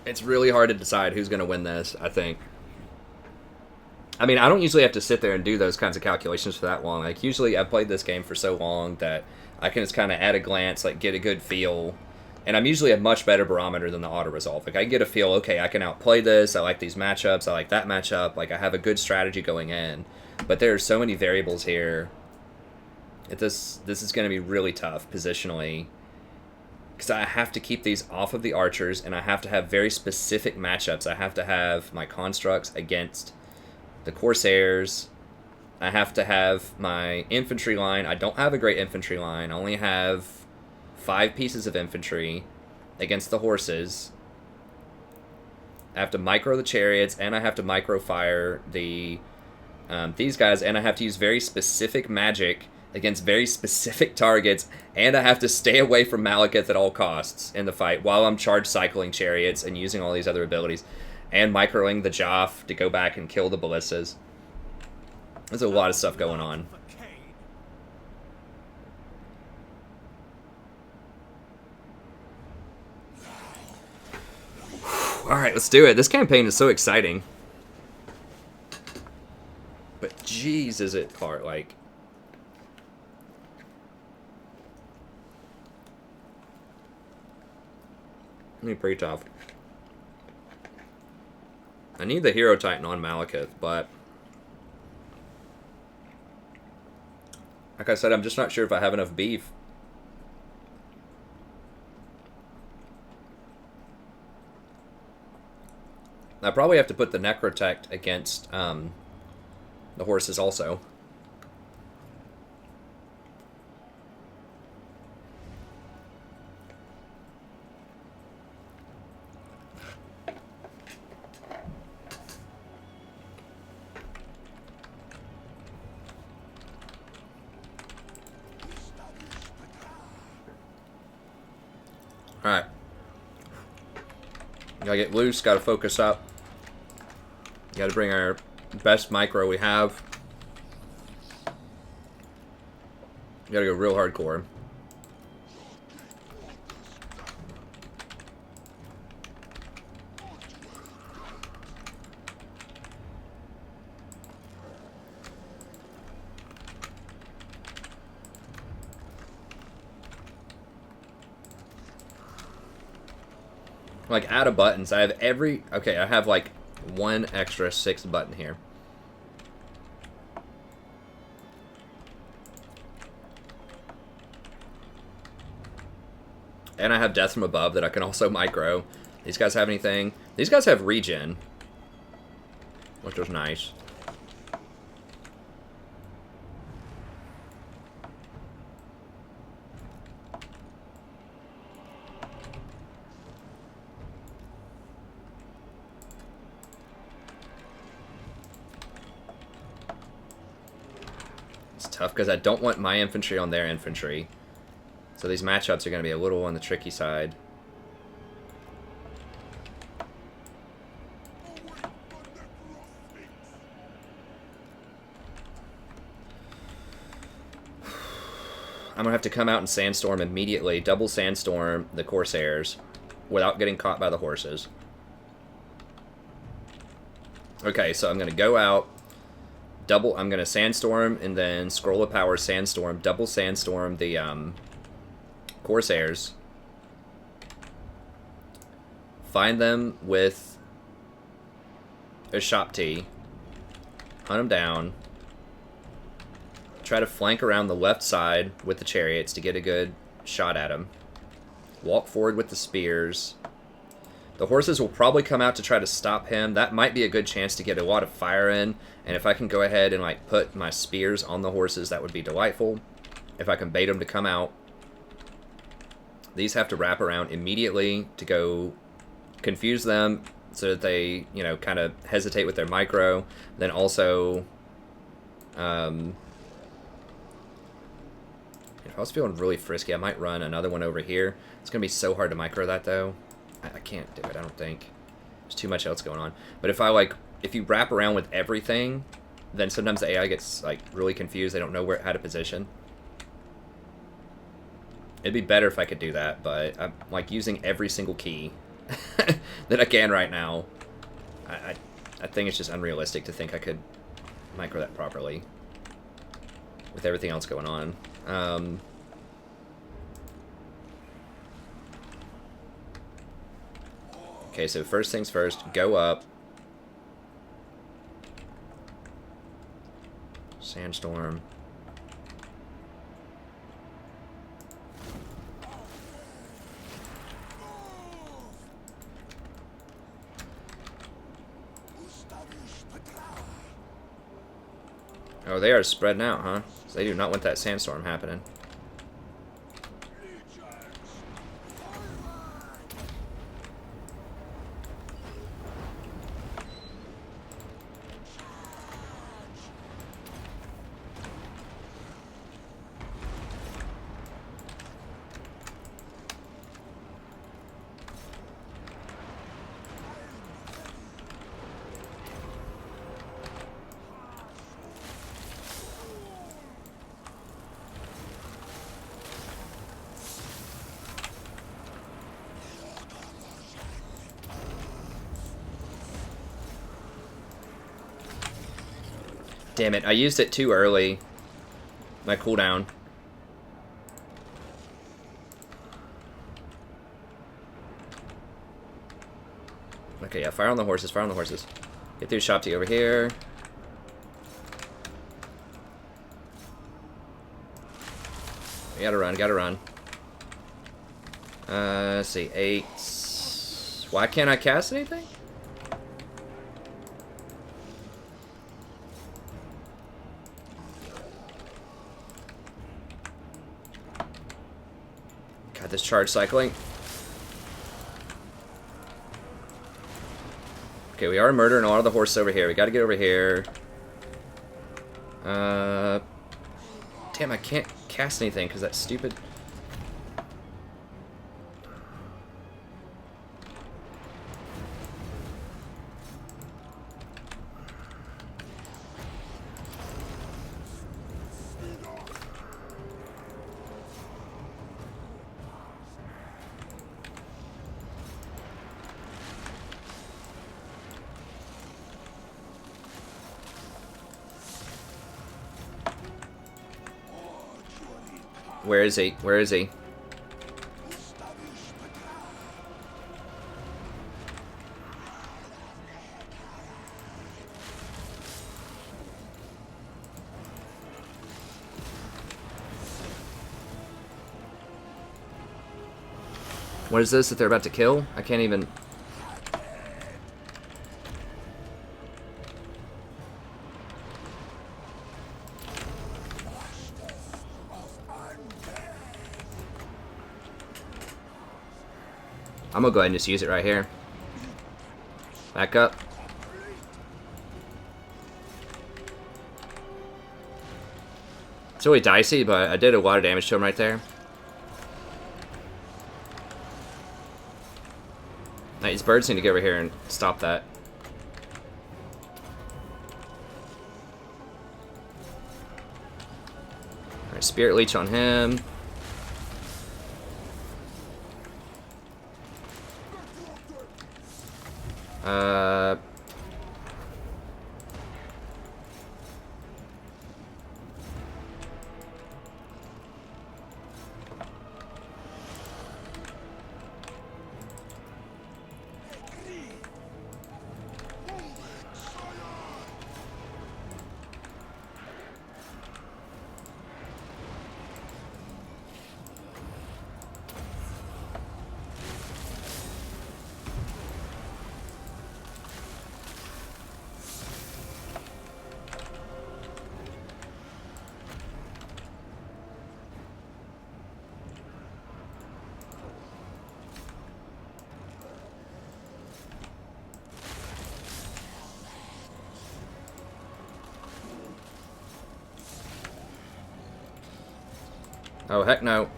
it's really hard to decide who's going to win this, I think. I mean, I don't usually have to sit there and do those kinds of calculations for that long. Like, usually I've played this game for so long that I can just kind of at a glance, like, get a good feel. And I'm usually a much better barometer than the auto-resolve. Like, I get a feel, okay, I can outplay this, I like these matchups, I like that matchup, like, I have a good strategy going in. But there are so many variables here. This is going to be really tough, positionally. Because I have to keep these off of the archers, and I have to have very specific matchups. I have to have my constructs against the Corsairs. I have to have my infantry line. I don't have a great infantry line. I only have 5 pieces of infantry. against the horses. I have to micro the chariots, and I have to micro fire the these guys, and I have to use very specific magic against very specific targets, and I have to stay away from Malekith at all costs in the fight while I'm charge cycling chariots and using all these other abilities, and microing the Joff to go back and kill the ballistas. There's a lot of stuff going on. Alright, let's do it. This campaign is so exciting. But jeez, is it hard, like... pretty tough. I need the Hero Titan on Malekith, but... like I said, I'm just not sure if I have enough beef. I probably have to put the Necrotect against the horses also. Alright. Gotta get loose, gotta focus up. Gotta bring our best micro we have. Gotta go real hardcore. Like, out of buttons, I have every... okay, I have, like, one extra 6th button here. And I have Death from Above that I can also micro. These guys have anything? These guys have regen, which was nice. Tough because I don't want my infantry on their infantry, so these matchups are going to be a little on the tricky side. I'm going to have to come out and sandstorm immediately, double sandstorm the Corsairs without getting caught by the horses. Okay, so I'm going to go out, I'm going to sandstorm and then scroll of power sandstorm, double sandstorm the Corsairs. Find them with a shop T. Hunt them down. Try to flank around the left side with the chariots to get a good shot at them. Walk forward with the spears. The horses will probably come out to try to stop him. That might be a good chance to get a lot of fire in. And if I can go ahead and like put my spears on the horses, that would be delightful. If I can bait them to come out. These have to wrap around immediately to go confuse them so that they, you know, kind of hesitate with their micro. Then also, if I was feeling really frisky, I might run another one over here. It's going to be so hard to micro that though. I can't do it, I don't think. There's too much else going on. But if you wrap around with everything, then sometimes the AI gets like really confused. They don't know how to position. It'd be better if I could do that, but I'm like using every single key that I can right now. I think it's just unrealistic to think I could micro that properly with everything else going on. Okay, so first things first, go up. Sandstorm. Oh, they are spreading out, huh? So they do not want that sandstorm happening. Damn it, I used it too early. My cooldown. Okay, yeah, fire on the horses, fire on the horses. Get through Shopti over here. Gotta run, gotta run. Let's see, 8. Why can't I cast anything? God, this charge cycling. Okay, we are murdering a lot of the horses over here. We gotta get over here. Damn, I can't cast anything because that's stupid. Where is he? Where is he? What is this that they're about to kill? I can't even... I'm gonna go ahead and just use it right here. Back up. It's really dicey, but I did a lot of damage to him right there. Now, these birds need to get over here and stop that. Alright, Spirit Leech on him. Oh, heck no.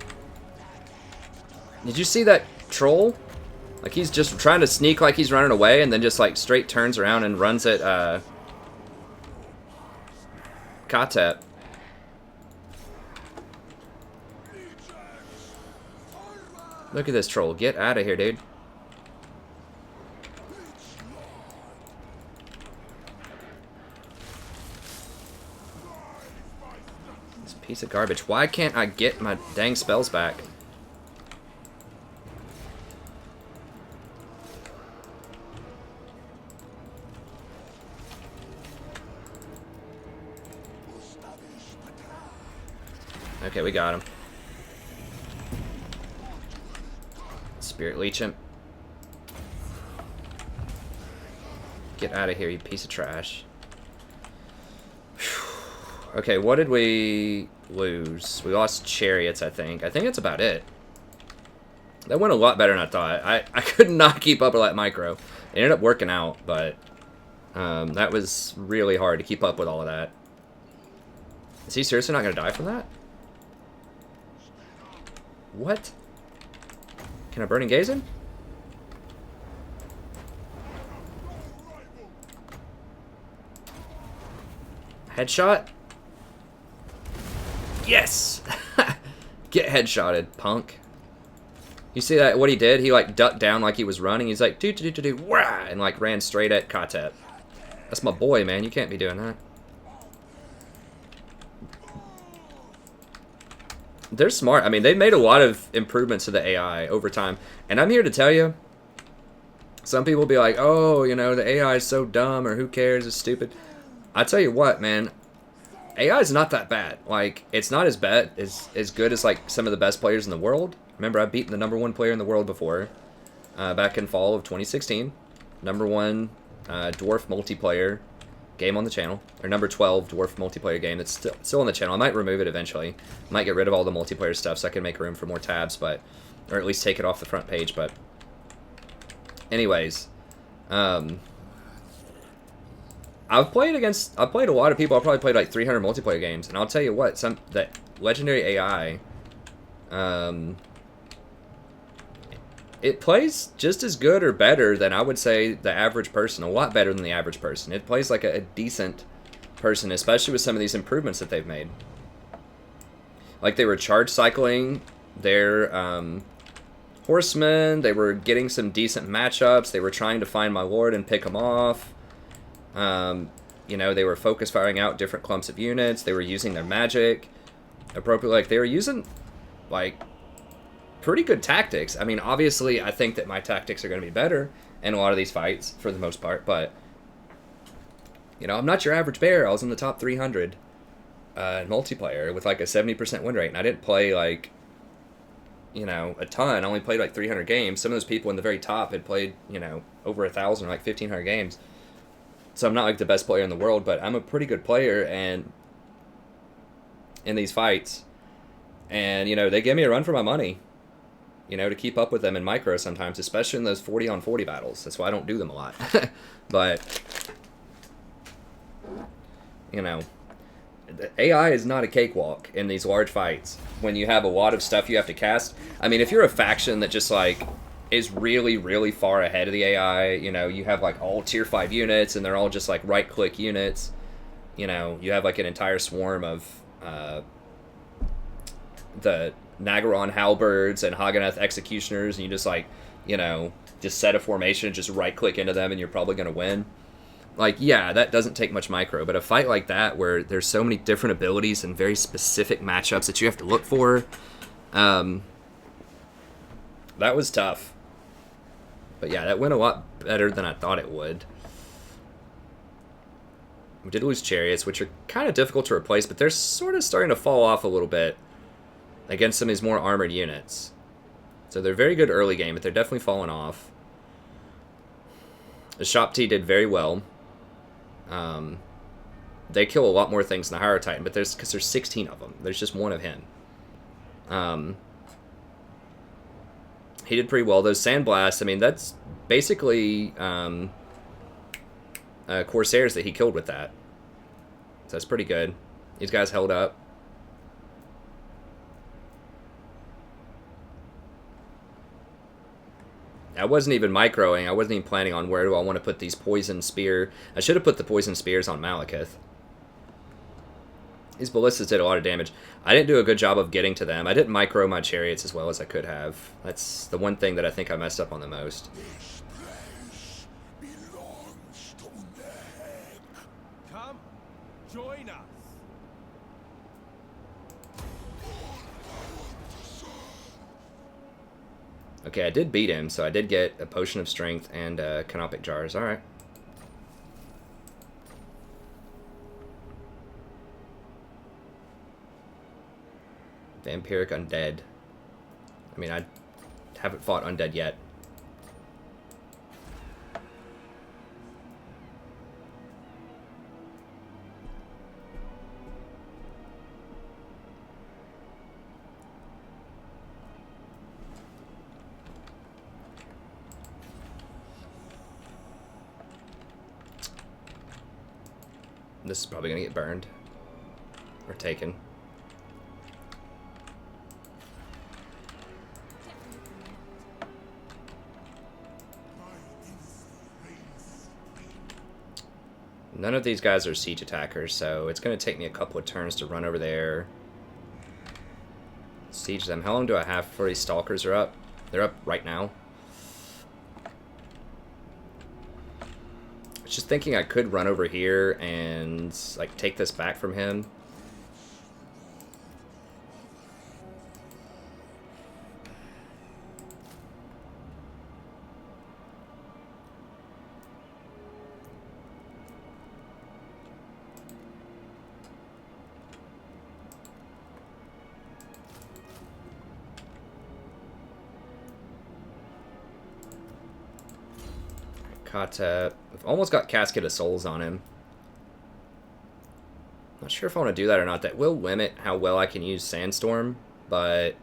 Did you see that troll? Like, he's just trying to sneak like he's running away and then just, like, straight turns around and runs at, Khatep. Look at this troll. Get out of here, dude. Piece of garbage. Why can't I get my dang spells back? Okay, we got him. Spirit Leech him. Get out of here, you piece of trash. Okay, what did we lose? We lost chariots, I think. I think that's about it. That went a lot better than I thought. I could not keep up with that micro. It ended up working out, but that was really hard to keep up with all of that. Is he seriously not going to die from that? What? Can I Burning Gaze him? Headshot? Yes! Get headshotted, punk. You see that? What he did? He like ducked down like he was running. He's like, do, wah, and like ran straight at Khatep. That's my boy, man. You can't be doing that. they're smart. I mean, they made a lot of improvements to the AI over time. And I'm here to tell you, some people be like, oh, you know, the AI is so dumb, or who cares, it's stupid. I tell you what, man, AI is not that bad. Like, it's not as bad, as good as, like, some of the best players in the world. Remember, I've beaten the #1 player in the world before, back in fall of 2016. #1 dwarf multiplayer game on the channel, or number 12 dwarf multiplayer game that's still on the channel. I might remove it eventually. I might get rid of all the multiplayer stuff so I can make room for more tabs, but, or at least take it off the front page. But anyways, I've played a lot of people. I've probably played like 300 multiplayer games, and I'll tell you what, that legendary AI, it plays just as good or better than I would say the average person. A lot better than the average person. It plays like a decent person, especially with some of these improvements that they've made. Like, they were charge cycling their horsemen. They were getting some decent matchups. They were trying to find my lord and pick them off. You know, they were focus firing out different clumps of units. They were using their magic appropriately. Like, they were using, like, pretty good tactics. I mean, obviously, I think that my tactics are going to be better in a lot of these fights, for the most part, but, you know, I'm not your average bear. I was in the top 300 in multiplayer with, like, a 70% win rate, and I didn't play, like, you know, a ton. I only played, like, 300 games. Some of those people in the very top had played, you know, over 1,000, like 1,500 games. So I'm not, like, the best player in the world, but I'm a pretty good player, and in these fights, and, you know, they give me a run for my money. You know, to keep up with them in micro sometimes, especially in those 40-on-40 battles. That's why I don't do them a lot. But, you know, the AI is not a cakewalk in these large fights when you have a lot of stuff you have to cast. I mean, if you're a faction that just, like, is really, really far ahead of the AI, you know, you have, like, all tier 5 units, and they're all just, like, right-click units. You know, you have, like, an entire swarm of the Nagaron halberds and Haganeth executioners, and you just, like, you know, just set a formation, just right click into them, and you're probably going to win. Like, yeah, that doesn't take much micro, but a fight like that where there's so many different abilities and very specific matchups that you have to look for, that was tough. But yeah, that went a lot better than I thought it would. We did lose chariots, which are kind of difficult to replace, but they're sort of starting to fall off a little bit against some of these more armored units. So they're very good early game, but they're definitely falling off. The Shop T did very well. They kill a lot more things than the Higher Titan, but because there's 16 of them. There's just one of him. He did pretty well. Those Sandblasts, I mean, that's basically Corsairs that he killed with that. So that's pretty good. These guys held up. I wasn't even microing. I wasn't even planning on where do I want to put these poison spear. I should have put the poison spears on Malekith. These ballistas did a lot of damage. I didn't do a good job of getting to them. I didn't micro my chariots as well as I could have. That's the one thing that I think I messed up on the most. This place belongs to Ned. Come, join us. Okay, I did beat him, so I did get a Potion of Strength and Canopic Jars. Alright. Vampiric Undead. I mean, I haven't fought Undead yet. This is probably going to get burned. Or taken. None of these guys are siege attackers, so it's going to take me a couple of turns to run over there. Siege them. How long do I have before these stalkers are up? They're up right now. I was just thinking I could run over here and, like, take this back from him. Khatep. We've almost got Casket of Souls on him. Not sure if I want to do that or not. That will limit how well I can use Sandstorm, but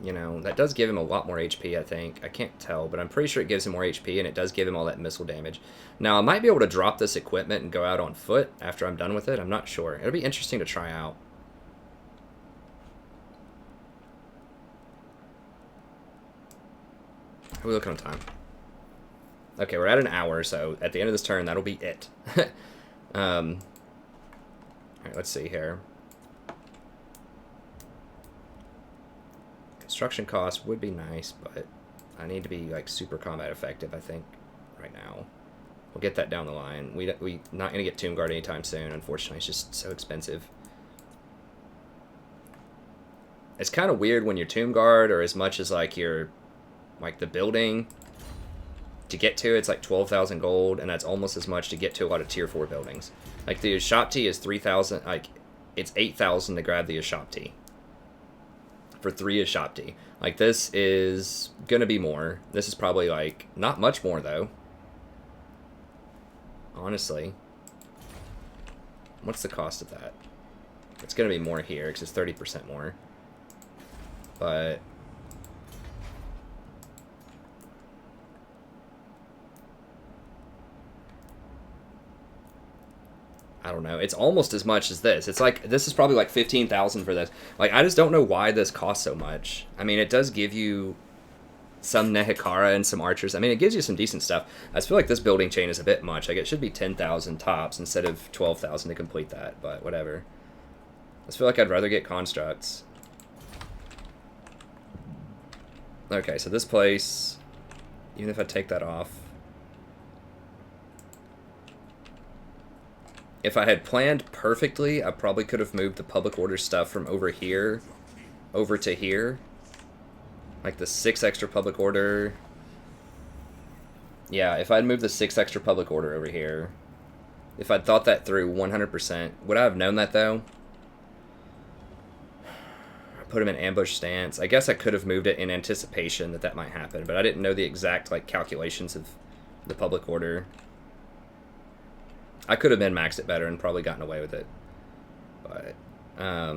you know, that does give him a lot more HP, I think. I can't tell, but I'm pretty sure it gives him more HP, and it does give him all that missile damage. Now, I might be able to drop this equipment and go out on foot after I'm done with it. I'm not sure. It'll be interesting to try out. How are we looking on time? Okay, we're at an hour, so at the end of this turn, that'll be it. Alright, let's see here. Construction costs would be nice, but I need to be like super combat effective, I think, right now. We'll get that down the line. We not gonna get Tomb Guard anytime soon, unfortunately. It's just so expensive. It's kind of weird when your Tomb Guard, or as much as like your, like the building to get to, it's like 12,000 gold, and that's almost as much to get to a lot of tier 4 buildings. Like the Ashopti is 3,000, like it's 8,000 to grab the Ashopti. For 3 Ashopti. Like, this is gonna be more. This is probably, like, not much more, though. Honestly. What's the cost of that? It's gonna be more here, because it's 30% more. But I don't know. It's almost as much as this. It's like, this is probably like 15,000 for this. Like, I just don't know why this costs so much. I mean, it does give you some Nehikara and some archers. I mean, it gives you some decent stuff. I just feel like this building chain is a bit much. Like, it should be 10,000 tops instead of 12,000 to complete that, but whatever. I just feel like I'd rather get constructs. Okay, so this place, even if I take that off, if I had planned perfectly, I probably could have moved the public order stuff from over here over to here. Like the 6 extra public order. Yeah, if I'd moved the 6 extra public order over here. If I'd thought that through 100%. Would I have known that, though? I put him in ambush stance. I guess I could have moved it in anticipation that that might happen, but I didn't know the exact, like, calculations of the public order. I could have been maxed it better and probably gotten away with it. But, I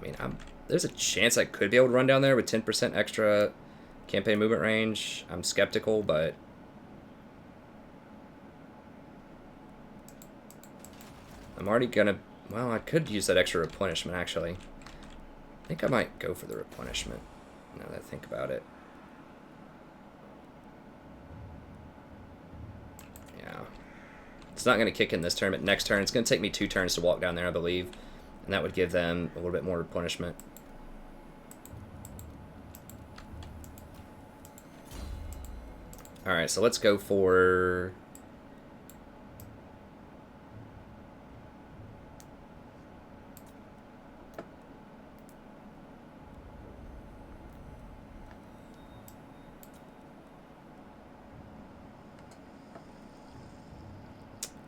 mean, there's a chance I could be able to run down there with 10% extra campaign movement range. I'm skeptical, but I'm already gonna, well, I could use that extra replenishment, actually. I think I might go for the replenishment, now that I think about it. It's not going to kick in this turn, but next turn it's going to take me 2 turns to walk down there, I believe. And that would give them a little bit more replenishment. Alright, so let's go for...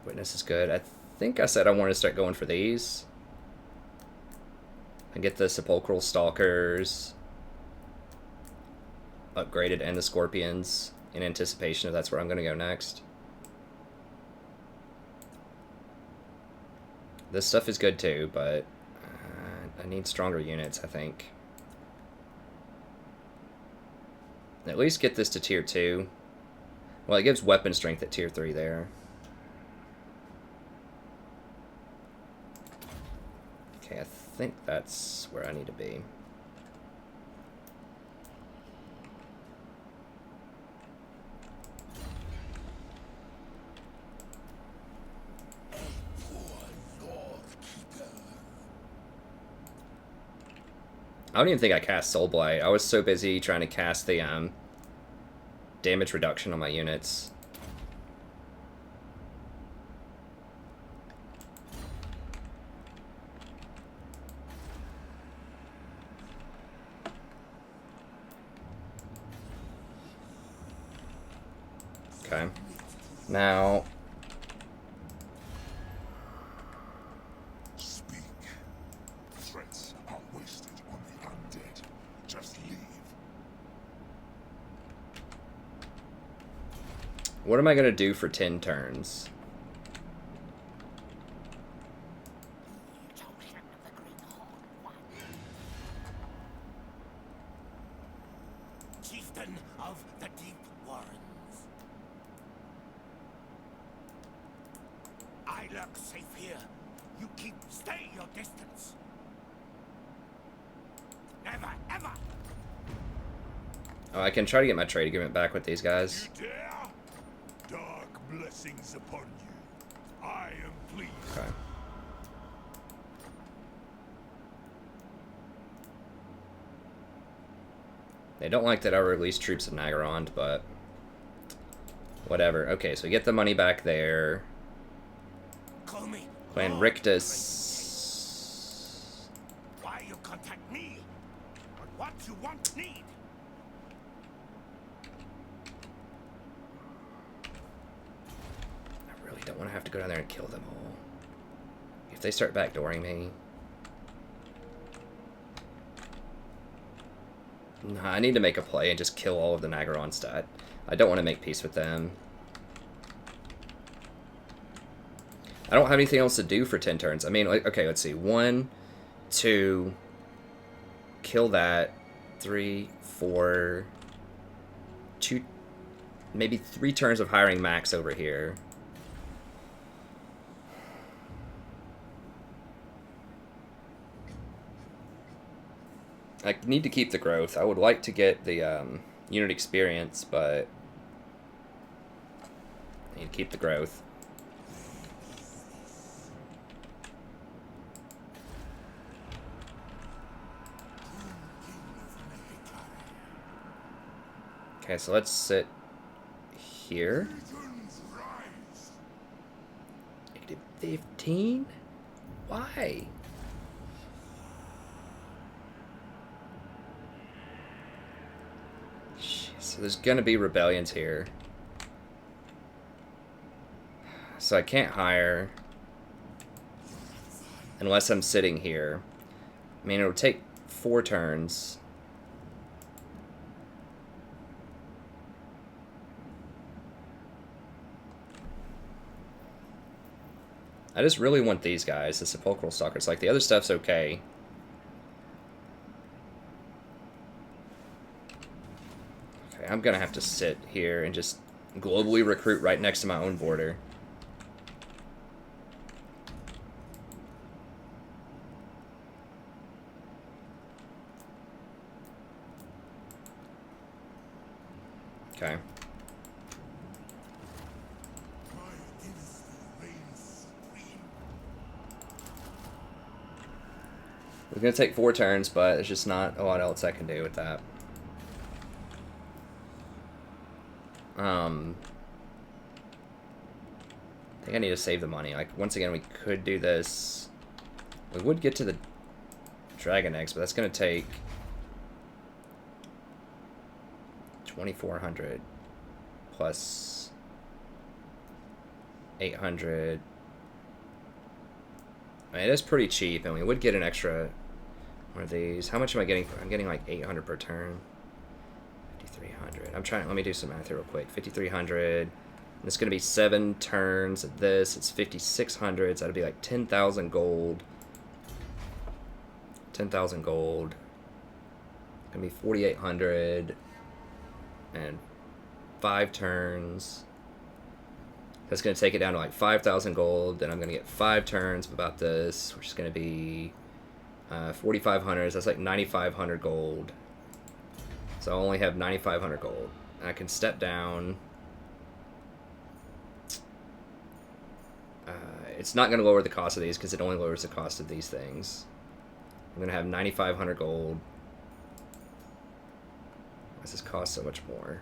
Witness is good. I think I said I wanted to start going for these. And get the Sepulchral Stalkers upgraded and the Scorpions in anticipation of that's where I'm going to go next. This stuff is good too, but I need stronger units, I think. At least get this to tier 2. Well, it gives weapon strength at tier 3 there. Okay, I think that's where I need to be. I don't even think I cast Soul Blight. I was so busy trying to cast the damage reduction on my units. Okay. Now... Speak. Threats are wasted. What am I going to do for 10 turns? Chieftain of the Deep Warrens. I lurk safe here. You stay your distance. Never, ever. Oh, I can try to get my trade agreement back with these guys. You dare? Dark blessings upon you. I am pleased. Okay. They don't like that I released troops of Nagarond, but whatever. Okay, so we get the money back there. Call me. Clan Rictus. Why you contact me? But what you want need. I really don't want to have to go down there and kill them all. If they start backdooring me. Nah, I need to make a play and just kill all of the Nagaron stat. I don't want to make peace with them. I don't have anything else to do for 10 turns. I mean, like, okay, let's see. 1, 2, kill that. 3, 4, 2, maybe 3 turns of hiring Max over here. I need to keep the growth. I would like to get the unit experience, but I need to keep the growth. Okay, so let's sit here. -15? Why? So there's gonna be rebellions here. So I can't hire unless I'm sitting here. I mean, it'll take 4 turns. I just really want these guys, the Sepulchral Stalkers. Like, the other stuff's okay. Okay, I'm gonna have to sit here and just globally recruit right next to my own border. Okay. It's gonna take 4 turns, but there's just not a lot else I can do with that. I think I need to save the money. Like, once again, we could do this. We would get to the Dragon Eggs, but that's gonna take 2,400 plus 800. I mean, it is pretty cheap, and we would get an extra one of these. How much am I getting? I'm getting like 800 per turn. 5,300. I'm trying. Let me do some math here real quick. 5,300. It's going to be 7 turns of this. It's 5,600. So that'd be like 10,000 gold. 10,000 gold. It's going to be 4,800. And 5 turns. That's going to take it down to like 5,000 gold. Then I'm going to get 5 turns of about this, which is going to be 4,500. So that's like 9,500 gold. So I only have 9,500 gold. I can step down. It's not going to lower the cost of these because it only lowers the cost of these things. I'm going to have 9,500 gold. Why does this cost so much more?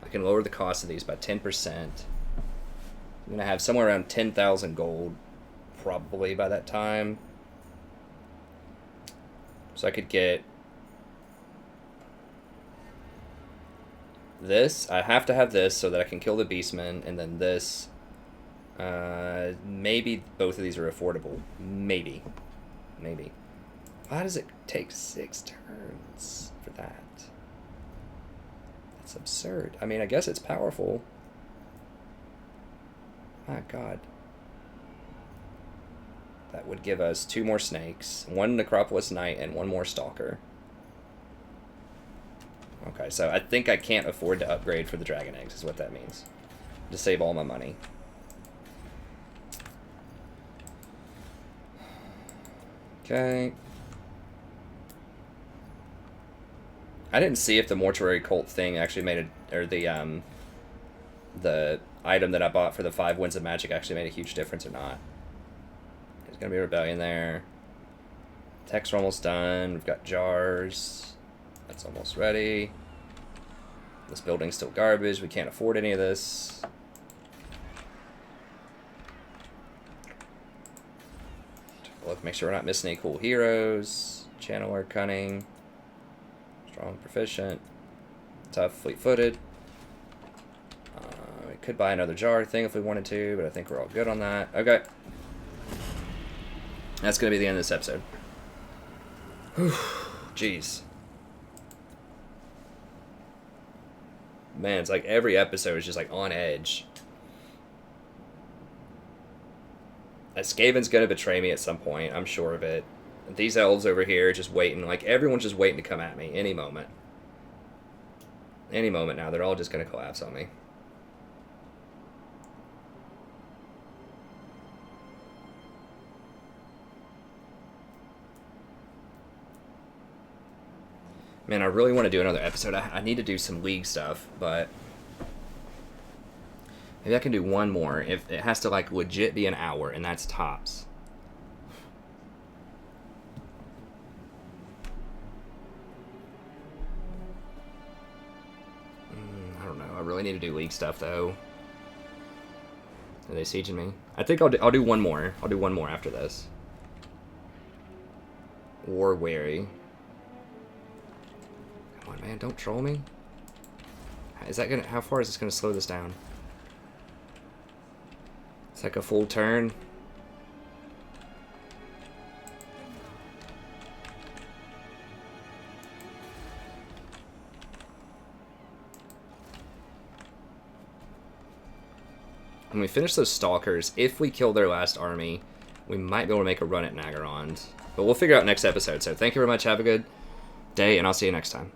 I can lower the cost of these by 10%. I'm going to have somewhere around 10,000 gold probably by that time. So I could get this. I have to have this so that I can kill the Beastmen, and then this. Maybe both of these are affordable. Maybe. Why does it take 6 turns for that? That's absurd. I mean, I guess it's powerful. My god. That would give us 2 more snakes, 1 Necropolis Knight, and 1 more Stalker. Okay, so I think I can't afford to upgrade for the Dragon Eggs, is what that means. To save all my money. Okay. I didn't see if the Mortuary Cult thing actually made it, or the item that I bought for the 5 Winds of Magic actually made a huge difference or not. There's gonna be a rebellion there. Techs are almost done. We've got jars. That's almost ready. This building's still garbage. We can't afford any of this. Take a look, make sure we're not missing any cool heroes. Channeler, cunning. Strong, proficient. Tough, fleet-footed. We could buy another jar thing if we wanted to, but I think we're all good on that. Okay. That's going to be the end of this episode. Whew. Jeez. Man, it's like every episode is just like on edge. Skaven's going to betray me at some point. I'm sure of it. These elves over here just waiting. Like, everyone's just waiting to come at me any moment. Any moment now. They're all just going to collapse on me. Man, I really want to do another episode. I need to do some League stuff, but maybe I can do one more. If it has to, like, legit be an hour, and that's tops. I don't know. I really need to do League stuff, though. Are they sieging me? I think I'll do one more. I'll do one more after this. War Weary. Come on, man, don't troll me. Is that gonna? How far is this gonna slow this down? It's like a full turn. When we finish those Stalkers, if we kill their last army, we might be able to make a run at Nagarond. But we'll figure out next episode. So thank you very much. Have a good day, and I'll see you next time.